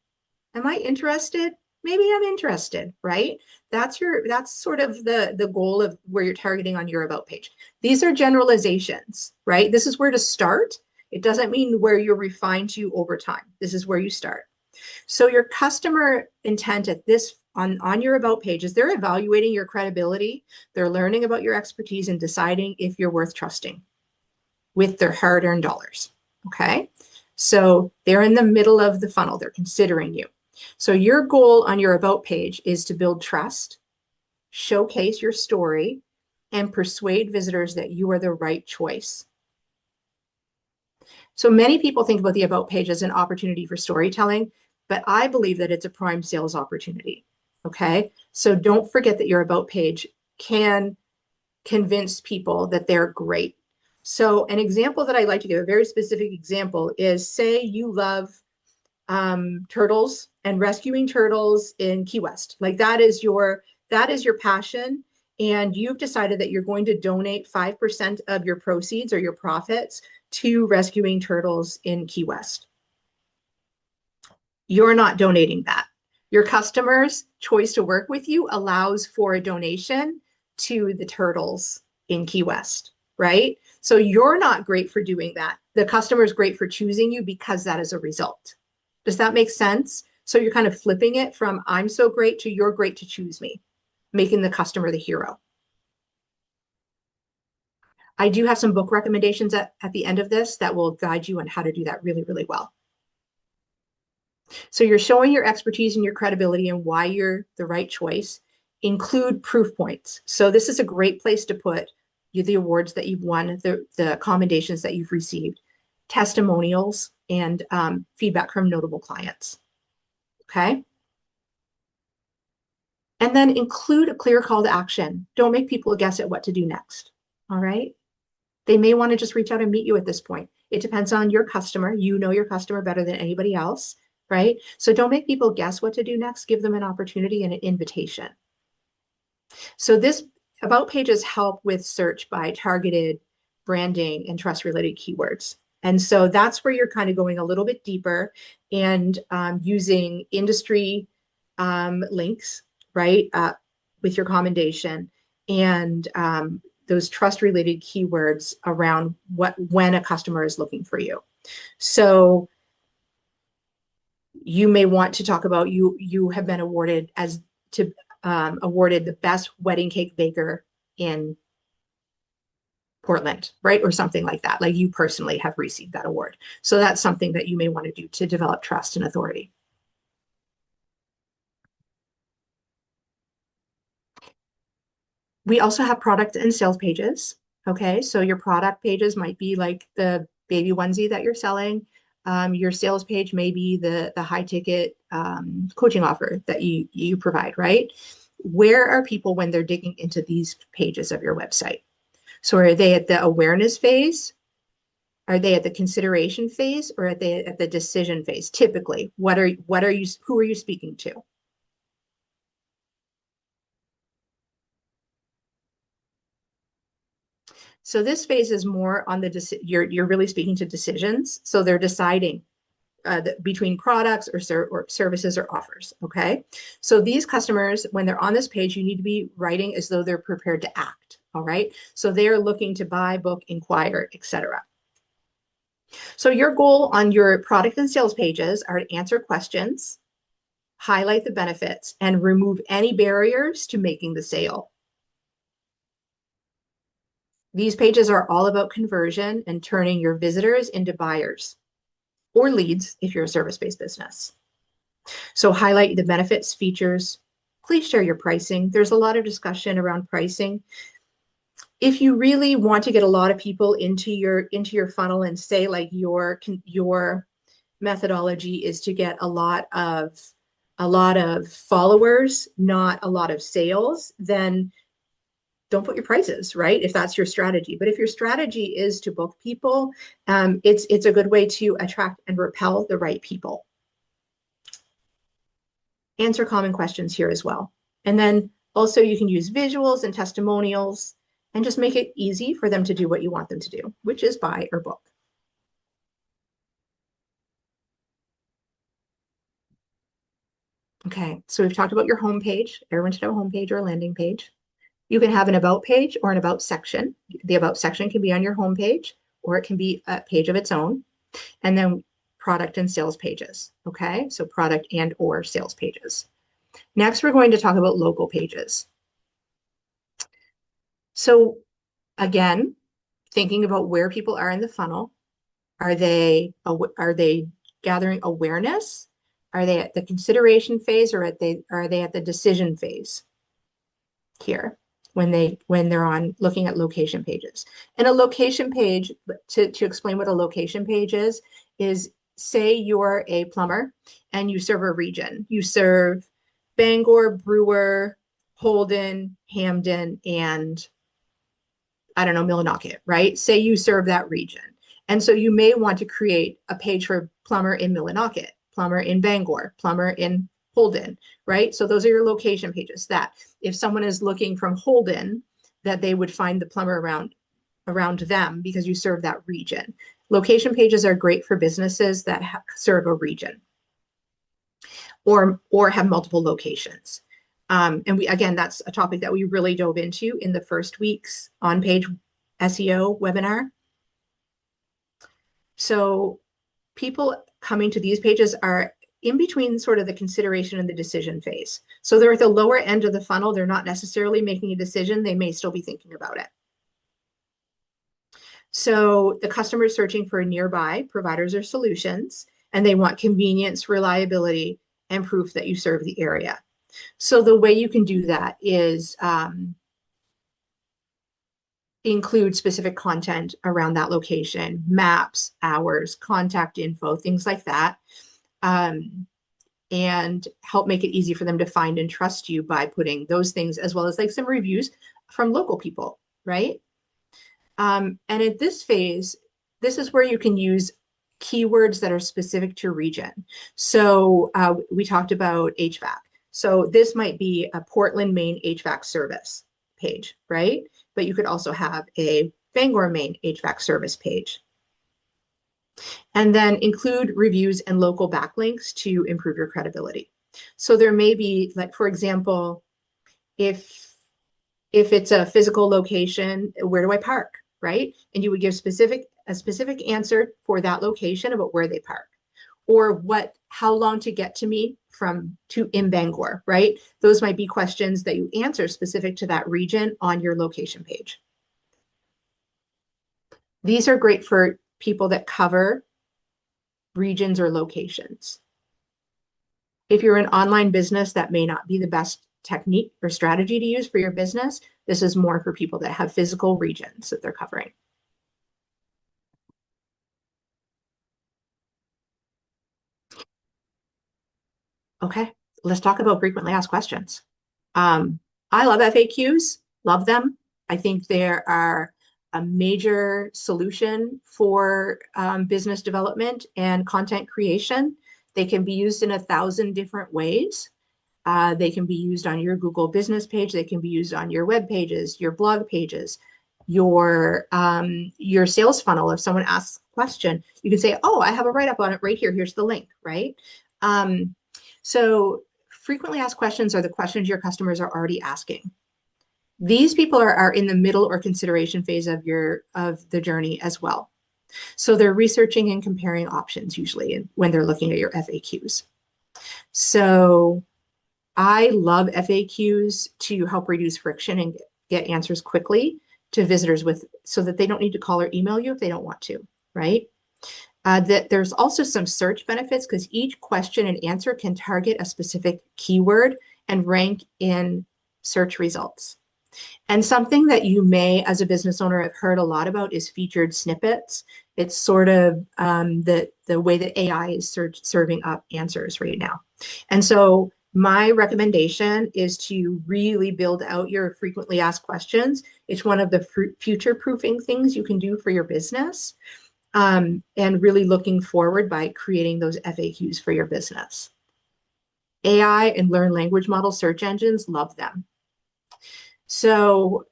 I interested? Maybe I'm interested, right? That's sort of the goal of where you're targeting on your about page. These are generalizations, right? This is where to start. It doesn't mean where you're refined to over time. This is where you start. So your customer intent at this on your about page is they're evaluating your credibility, they're learning about your expertise and deciding if you're worth trusting with their hard-earned dollars. Okay. So they're in the middle of the funnel, they're considering you. So your goal on your about page is to build trust, showcase your story, and persuade visitors that you are the right choice. So many people think about the about page as an opportunity for storytelling, but I believe that it's a prime sales opportunity. Okay. So don't forget that your about page can convince people that they're great. So an example that I like to give, a very specific example, is say you love turtles and rescuing turtles in Key West. Like that is your passion. And you've decided that you're going to donate 5% of your proceeds or your profits to rescuing turtles in Key West. You're not donating that. Your customer's choice to work with you allows for a donation to the turtles in Key West, right? So you're not great for doing that. The customer is great for choosing you because that is a result. Does that make sense? So you're kind of flipping it from I'm so great to you're great to choose me, making the customer the hero. I do have some book recommendations at the end of this that will guide you on how to do that really, really well. So you're showing your expertise and your credibility and why you're the right choice. Include proof points. So this is a great place to put the awards that you've won, the commendations that you've received, testimonials, and feedback from notable clients. Okay. And then include a clear call to action. Don't make people guess at what to do next. All right. They may want to just reach out and meet you at this point. It depends on your customer. You know your customer better than anybody else, right? So don't make people guess what to do next. Give them an opportunity and an invitation. So this about pages help with search by targeted branding and trust related keywords. And so that's where you're kind of going a little bit deeper and using industry links, right, with your commendation and those trust related keywords around when a customer is looking for you. So you may want to talk about you have been awarded awarded the best wedding cake baker in Portland, right? Or something like that. Like you personally have received that award. So that's something that you may want to do to develop trust and authority. We also have product and sales pages. Okay, so your product pages might be like the baby onesie that you're selling. Your sales page may be the high ticket coaching offer that you provide, right? Where are people when they're digging into these pages of your website? So are they at the awareness phase? Are they at the consideration phase, or are they at the decision phase? Typically, who are you speaking to? So this phase is more on you're really speaking to decisions. So they're deciding between products or services or offers. Okay. So these customers, when they're on this page, you need to be writing as though they're prepared to act. All right. So they're looking to buy, book, inquire, etc. So your goal on your product and sales pages are to answer questions, highlight the benefits, and remove any barriers to making the sale. These pages are all about conversion and turning your visitors into buyers or leads if you're a service-based business. So highlight the benefits, features. Please share your pricing. There's a lot of discussion around pricing. If you really want to get a lot of people into your funnel and say like your methodology is to get a lot of followers, not a lot of sales, then don't put your prices, right? If that's your strategy. But if your strategy is to book people, it's a good way to attract and repel the right people. Answer common questions here as well. And then also you can use visuals and testimonials and just make it easy for them to do what you want them to do, which is buy or book. Okay, so we've talked about your home page. Everyone should have a home page or a landing page. You can have an about page or an about section. The about section can be on your home page, or it can be a page of its own. And then product and sales pages. Okay, so product and or sales pages. Next, we're going to talk about local pages. So again, thinking about where people are in the funnel. Are they gathering awareness? Are they at the consideration phase, or are they at the decision phase here when they're on looking at location pages? And a location page, to explain what a location page is say you're a plumber and you serve a region. You serve Bangor, Brewer, Holden, Hamden, and I don't know, Millinocket, right? Say you serve that region. And so you may want to create a page for plumber in Millinocket, plumber in Bangor, plumber in Holden, right? So those are your location pages that if someone is looking from Holden, that they would find the plumber around them because you serve that region. Location pages are great for businesses that serve a region or have multiple locations. And again, that's a topic that we really dove into in the first week's on-page SEO webinar. So people coming to these pages are in between sort of the consideration and the decision phase. So they're at the lower end of the funnel. They're not necessarily making a decision. They may still be thinking about it. So the customer is searching for nearby providers or solutions, and they want convenience, reliability, and proof that you serve the area. So the way you can do that is include specific content around that location, maps, hours, contact info, things like that, and help make it easy for them to find and trust you by putting those things, as well as like some reviews from local people, right? And at this phase, this is where you can use keywords that are specific to region. So we talked about HVAC. So this might be a Portland, Maine HVAC service page, right? But you could also have a Bangor, Maine HVAC service page. And then include reviews and local backlinks to improve your credibility. So there may be, like, for example, if it's a physical location, where do I park, right? And you would give a specific answer for that location about where they park, or how long to get to me in Bangor, right? Those might be questions that you answer specific to that region on your location page. These are great for people that cover regions or locations. If you're an online business, that may not be the best technique or strategy to use for your business. This is more for people that have physical regions that they're covering. Okay, let's talk about frequently asked questions. I love FAQs, love them. I think they are a major solution for business development and content creation. They can be used in 1,000 different ways. They can be used on your Google business page. They can be used on your web pages, your blog pages, your sales funnel. If someone asks a question, you can say, oh, I have a write-up on it right here. Here's the link, right? So frequently asked questions are the questions your customers are already asking. These people are in the middle or consideration phase of the journey as well. So they're researching and comparing options usually when they're looking at your FAQs. So I love FAQs to help reduce friction and get answers quickly to visitors so that they don't need to call or email you if they don't want to, right? That there's also some search benefits because each question and answer can target a specific keyword and rank in search results. And something that you may, as a business owner, have heard a lot about is featured snippets. It's sort of the way that AI is serving up answers right now. And so my recommendation is to really build out your frequently asked questions. It's one of the future-proofing things you can do for your business, and really looking forward by creating those FAQs for your business. AI and learned language model search engines love them. So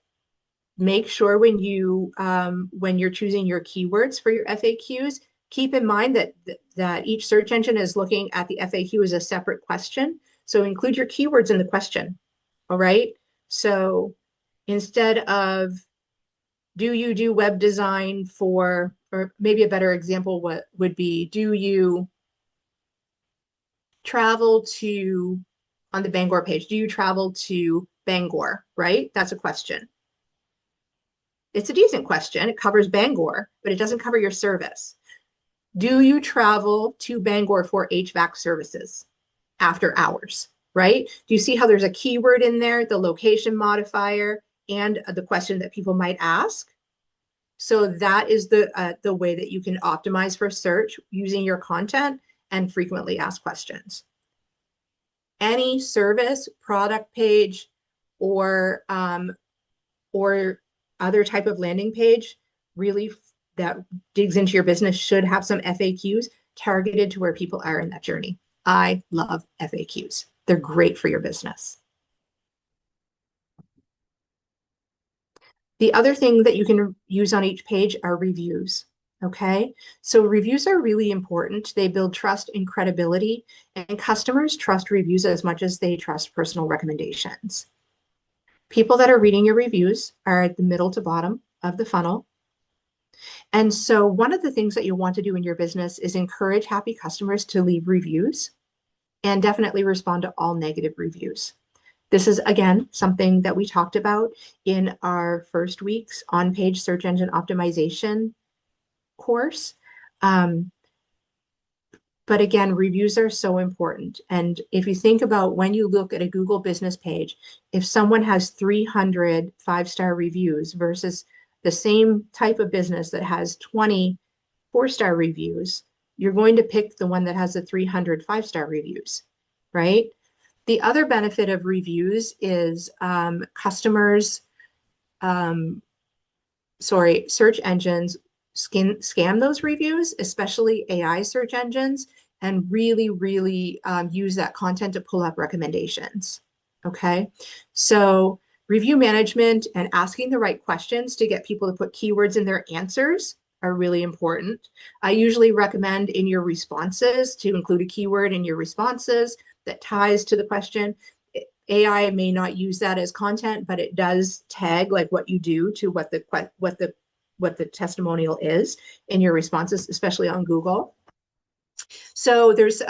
make sure when you're choosing your keywords for your FAQs, keep in mind that each search engine is looking at the FAQ as a separate question. So include your keywords in the question. All right. So instead of do you do web design for, or maybe a better example what would be, do you travel to, on the Bangor page, do you travel to Bangor, right? That's a question. It's a decent question. It covers Bangor, but it doesn't cover your service. Do you travel to Bangor for HVAC services after hours, right? Do you see how there's a keyword in there, the location modifier, and the question that people might ask? So that is the way that you can optimize for search using your content and frequently asked questions. Any service, product page, or other type of landing page really that digs into your business should have some FAQs targeted to where people are in that journey. I love FAQs. They're great for your business. The other thing that you can use on each page are reviews. Okay, so reviews are really important. They build trust and credibility, and customers trust reviews as much as they trust personal recommendations. People that are reading your reviews are at the middle to bottom of the funnel. And so one of the things that you want to do in your business is encourage happy customers to leave reviews and definitely respond to all negative reviews. This is, again, something that we talked about in our first week's on-page search engine optimization course. But again, reviews are so important. And if you think about when you look at a Google business page, if someone has 300 five-star reviews versus the same type of business that has 20 four-star reviews, you're going to pick the one that has the 300 five-star reviews, right? The other benefit of reviews is search engines scam those reviews, especially AI search engines, and really, really use that content to pull up recommendations. Okay, so review management and asking the right questions to get people to put keywords in their answers are really important. I usually recommend in your responses to include a keyword in your responses that ties to the question. AI may not use that as content, but it does tag like what you do to what the testimonial is in your responses, especially on Google. So there's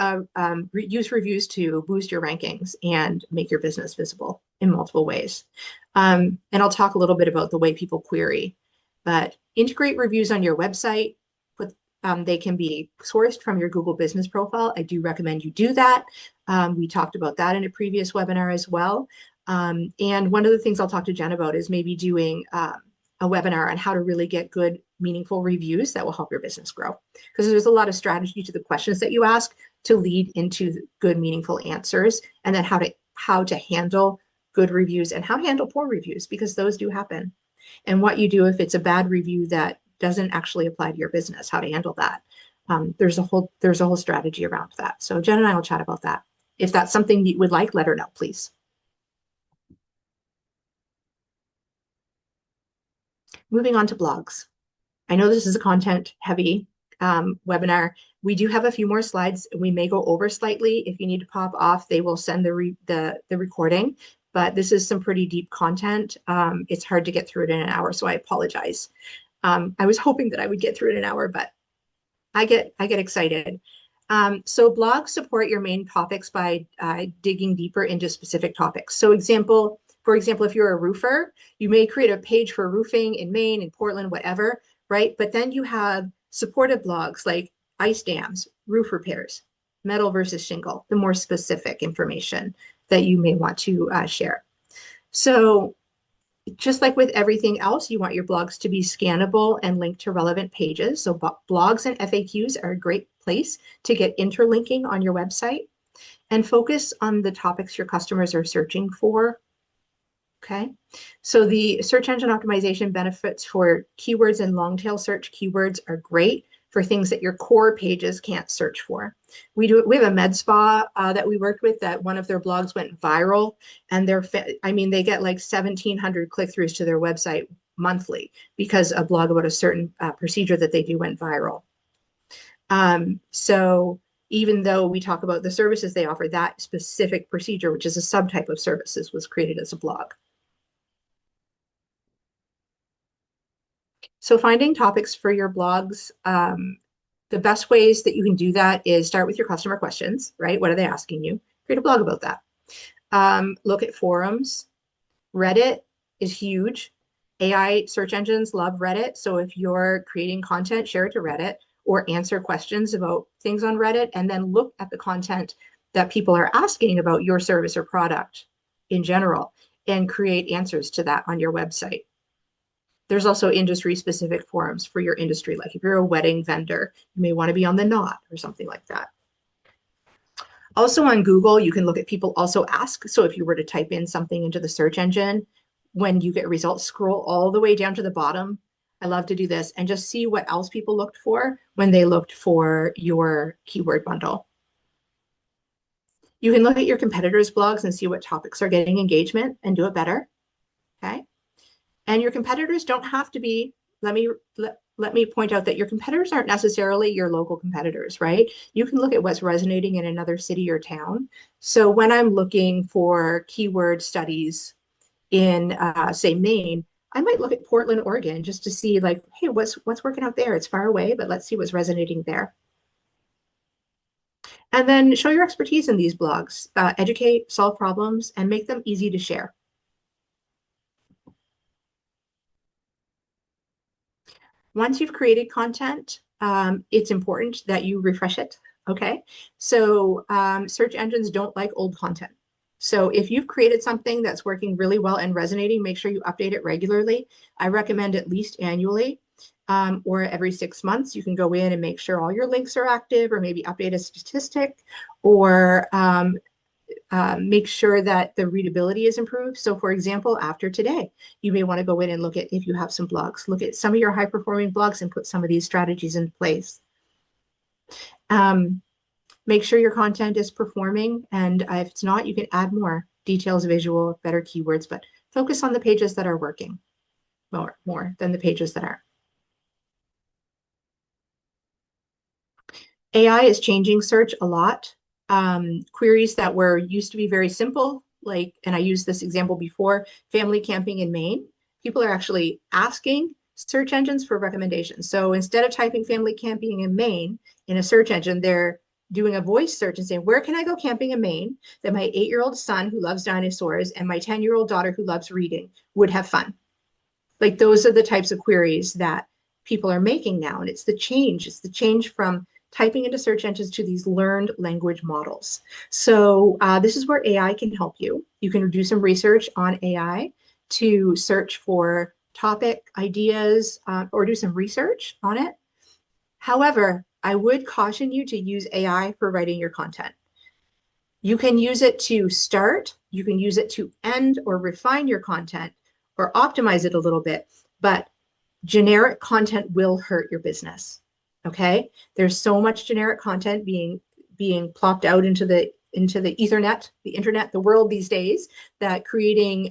use reviews to boost your rankings and make your business visible in multiple ways. And I'll talk a little bit about the way people query, but integrate reviews on your website. They can be sourced from your Google business profile. I do recommend you do that. We talked about that in a previous webinar as well. And one of the things I'll talk to Jen about is maybe doing a webinar on how to really get good, meaningful reviews that will help your business grow. Because there's a lot of strategy to the questions that you ask to lead into good, meaningful answers, and then how to handle good reviews and how to handle poor reviews, because those do happen. And what you do if it's a bad review that doesn't actually apply to your business, how to handle that. There's a whole strategy around that. So Jen and I will chat about that. If that's something you would like, let her know, please. Moving on to blogs. I know this is a content heavy webinar. We do have a few more slides. We may go over slightly. If you need to pop off, they will send the recording, but this is some pretty deep content. It's hard to get through it in an hour, so I apologize. I was hoping that I would get through it in an hour, but I get excited. So blogs support your main topics by digging deeper into specific topics. So for example, if you're a roofer, you may create a page for roofing in Maine, in Portland, whatever, right? But then you have supported blogs like ice dams, roof repairs, metal versus shingle, the more specific information that you may want to share. So just like with everything else, you want your blogs to be scannable and linked to relevant pages. So blogs and FAQs are a great place to get interlinking on your website and focus on the topics your customers are searching for. Okay, so the search engine optimization benefits for keywords and long tail search keywords are great for things that your core pages can't search for. We have a med spa that we worked with that one of their blogs went viral, and they get like 1,700 click-throughs to their website monthly because a blog about a certain procedure that they do went viral. So even though we talk about the services they offer, that specific procedure, which is a subtype of services, was created as a blog. So finding topics for your blogs, the best ways that you can do that is start with your customer questions, right? What are they asking you? Create a blog about that. Look at forums. Reddit is huge. AI search engines love Reddit. So if you're creating content, share it to Reddit or answer questions about things on Reddit, and then look at the content that people are asking about your service or product in general and create answers to that on your website. There's also industry specific forums for your industry. Like if you're a wedding vendor, you may want to be on the Knot or something like that. Also on Google, you can look at people also ask. So if you were to type in something into the search engine, when you get results, scroll all the way down to the bottom. I love to do this and just see what else people looked for when they looked for your keyword bundle. You can look at your competitors' blogs and see what topics are getting engagement and do it better. Okay. And your competitors don't have to be, let me point out that your competitors aren't necessarily your local competitors, right? You can look at what's resonating in another city or town. So when I'm looking for keyword studies in, say, Maine, I might look at Portland, Oregon, just to see like, hey, what's working out there? It's far away, but let's see what's resonating there. And then show your expertise in these blogs, educate, solve problems, and make them easy to share. Once you've created content, it's important that you refresh it. Okay. So search engines don't like old content. So if you've created something that's working really well and resonating, make sure you update it regularly. I recommend at least annually or every 6 months. You can go in and make sure all your links are active or maybe update a statistic or make sure that the readability is improved. So for example, after today, you may want to go in and look at, if you have some blogs, look at some of your high performing blogs and put some of these strategies in place. Make sure your content is performing. And if it's not, you can add more details, visual, better keywords, but focus on the pages that are working more than the pages that aren't. AI is changing search a lot. Queries that were used to be very simple, like, and I used this example before, family camping in Maine. People are actually asking search engines for recommendations. So instead of typing family camping in Maine in a search engine, they're doing a voice search and saying, where can I go camping in Maine that my 8-year-old son who loves dinosaurs and my 10-year-old daughter who loves reading would have fun? Like those are the types of queries that people are making now. And it's the change from typing into search engines to these learned language models. So this is where AI can help you. You can do some research on AI to search for topic ideas or do some research on it. However, I would caution you to use AI for writing your content. You can use it to start, you can use it to end or refine your content or optimize it a little bit, but generic content will hurt your business. Okay, there's so much generic content being plopped out into the Ethernet, the internet, the world these days, that creating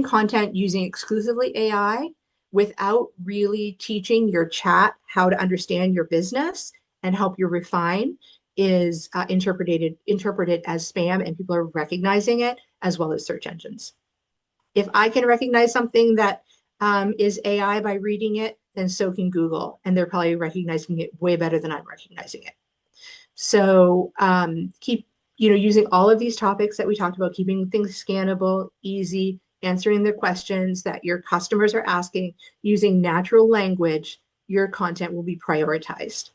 content using exclusively AI without really teaching your chat how to understand your business and help you refine is interpreted as spam, and people are recognizing it as well as search engines. If I can recognize something that is AI by reading it, then so can Google. And they're probably recognizing it way better than I'm recognizing it. So keep, using all of these topics that we talked about, keeping things scannable, easy, answering the questions that your customers are asking, using natural language, your content will be prioritized.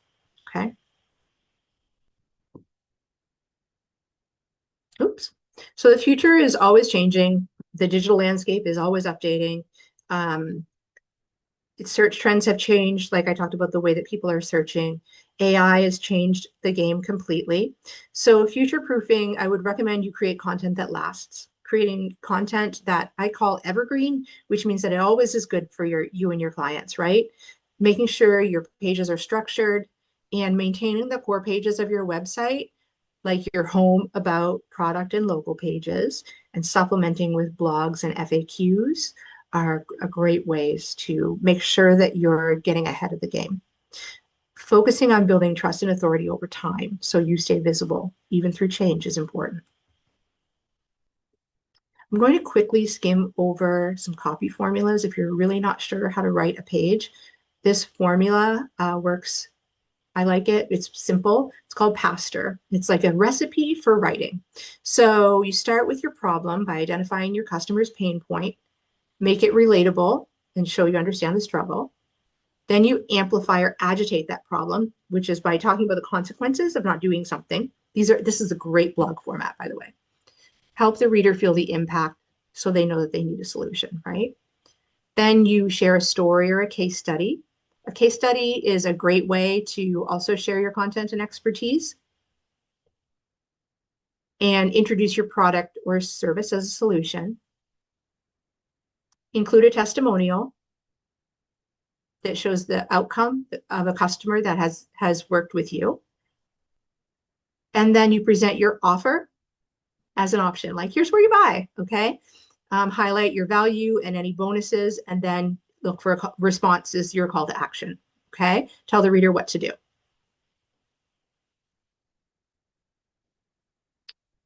Okay. Oops. So the future is always changing. The digital landscape is always updating. Um, Search trends have changed. Like I talked about, the way that people are searching. AI has changed the game completely. So future proofing, I would recommend you create content that lasts. Creating content that I call evergreen, which means that it always is good for you and your clients, right? Making sure your pages are structured and maintaining the core pages of your website, like your home, about, product, and local pages, and supplementing with blogs and FAQs are great ways to make sure that you're getting ahead of the game. Focusing on building trust and authority over time so you stay visible, even through change, is important. I'm going to quickly skim over some copy formulas. If you're really not sure how to write a page, this formula works. I like it. It's simple. It's called PASTOR. It's like a recipe for writing. So you start with your problem by identifying your customer's pain point, make it relatable and show you understand the struggle. Then you amplify or agitate that problem, which is by talking about the consequences of not doing something. This is a great blog format, by the way. Help the reader feel the impact so they know that they need a solution, right? Then you share a story or a case study. A case study is a great way to also share your content and expertise and introduce your product or service as a solution. Include a testimonial that shows the outcome of a customer that has worked with you. And then you present your offer as an option, like here's where you buy, okay? Highlight your value and any bonuses, and then look for a response is your call to action, okay? Tell the reader what to do.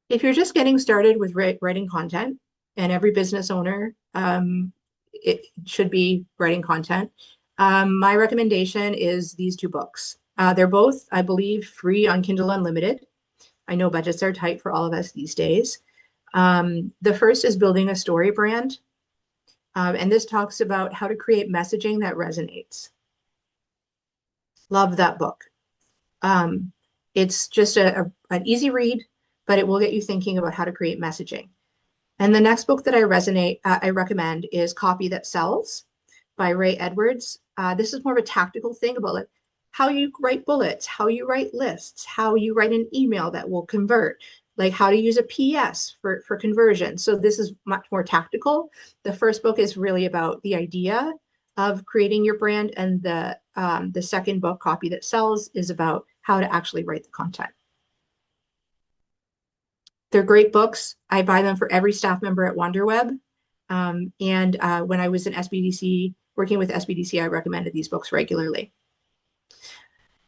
If you're just getting started with writing content, and every business owner it should be writing content, my recommendation is these two books. They're both, I believe, free on Kindle Unlimited. I know budgets are tight for all of us these days. The first is Building a Story Brand. And this talks about how to create messaging that resonates. Love that book. It's just an easy read, but it will get you thinking about how to create messaging. And the next book that I recommend is Copy That Sells by Ray Edwards. This is more of a tactical thing about like how you write bullets, how you write lists, how you write an email that will convert, like how to use a PS for conversion. So this is much more tactical. The first book is really about the idea of creating your brand, and the second book, Copy That Sells, is about how to actually write the content. They're great books. I buy them for every staff member at WanderWeb. When I was in SBDC, working with SBDC, I recommended these books regularly.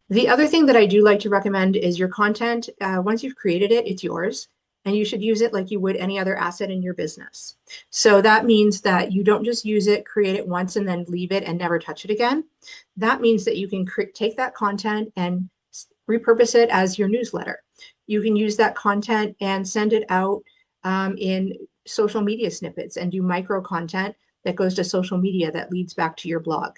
The other thing that I do like to recommend is your content. Once you've created it, it's yours, and you should use it like you would any other asset in your business. So that means that you don't just use it, create it once, and then leave it and never touch it again. That means that you can take that content and repurpose it as your newsletter. You can use that content and send it out in social media snippets and do micro content that goes to social media that leads back to your blog.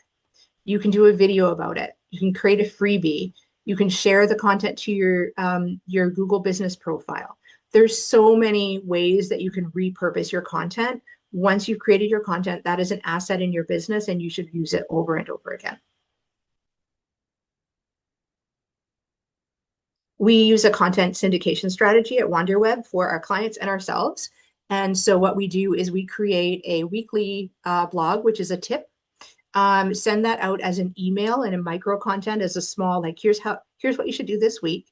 You can do a video about it. You can create a freebie. You can share the content to your Google business profile. There's so many ways that you can repurpose your content. Once you've created your content, that is an asset in your business, and you should use it over and over again. We use a content syndication strategy at WanderWeb for our clients and ourselves. And so what we do is we create a weekly blog, which is a tip. Send that out as an email and a micro content as a small, like, here's what you should do this week.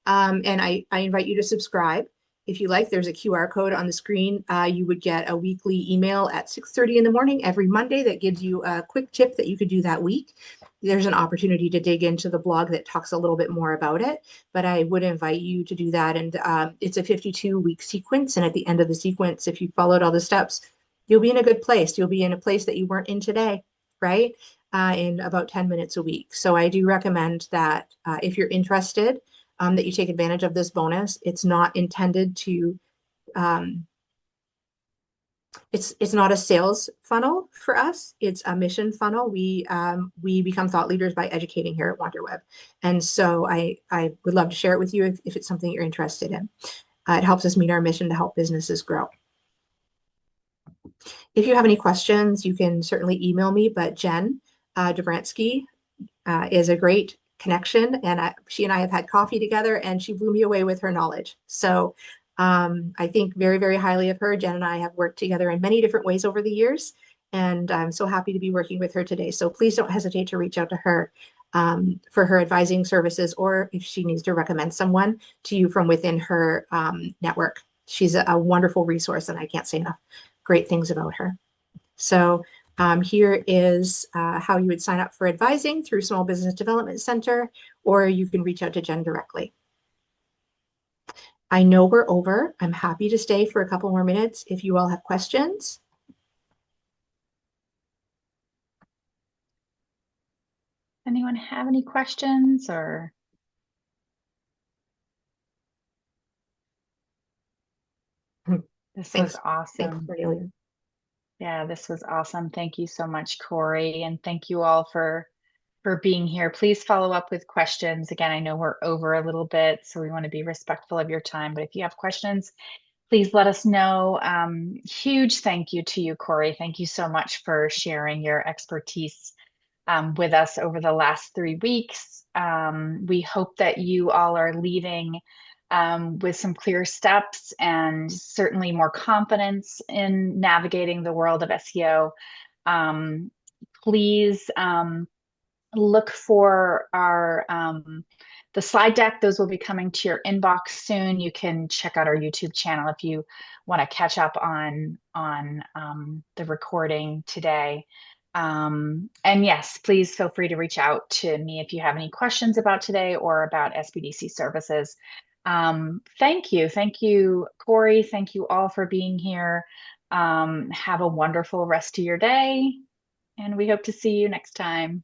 And I invite you to subscribe. If you like, there's a QR code on the screen. You would get a weekly email at 6:30 in the morning every Monday that gives you a quick tip that you could do that week. There's an opportunity to dig into the blog that talks a little bit more about it, but I would invite you to do that. And it's a 52-week sequence. And at the end of the sequence, if you followed all the steps, you'll be in a good place. You'll be in a place that you weren't in today, right? in about 10 minutes a week. So I do recommend that if you're interested, that you take advantage of this bonus. It's not intended to um, it's not a sales funnel for us. It's a mission funnel. We become thought leaders by educating here at WanderWeb, and so I would love to share it with you if it's something you're interested in. It helps us meet our mission to help businesses grow. If you have any questions, you can certainly email me. But Jen Dobransky is a great connection, and she and I have had coffee together, and she blew me away with her knowledge. So I think very, very highly of her. Jen and I have worked together in many different ways over the years, and I'm so happy to be working with her today. So please don't hesitate to reach out to her for her advising services, or if she needs to recommend someone to you from within her network. She's a wonderful resource, and I can't say enough great things about her. So here is how you would sign up for advising through Small Business Development Center, or you can reach out to Jen directly. I know we're over. I'm happy to stay for a couple more minutes if you all have questions. Anyone have any questions or? This was Thanks. Thanks, awesome. Cornelia. Yeah, this was awesome. Thank you so much, Corey, and thank you all for being here. Please follow up with questions. Again, I know we're over a little bit, so we want to be respectful of your time. But if you have questions, please let us know. Huge thank you to you, Corey. Thank you so much for sharing your expertise with us over the last 3 weeks. We hope that you all are leaving with some clear steps and certainly more confidence in navigating the world of SEO. Please look for our the slide deck. Those will be coming to your inbox soon. You can check out our YouTube channel if you want to catch up on the recording today. And yes, please feel free to reach out to me if you have any questions about today or about SBDC services. Thank you, Corey. Thank you all for being here. Have a wonderful rest of your day, and we hope to see you next time.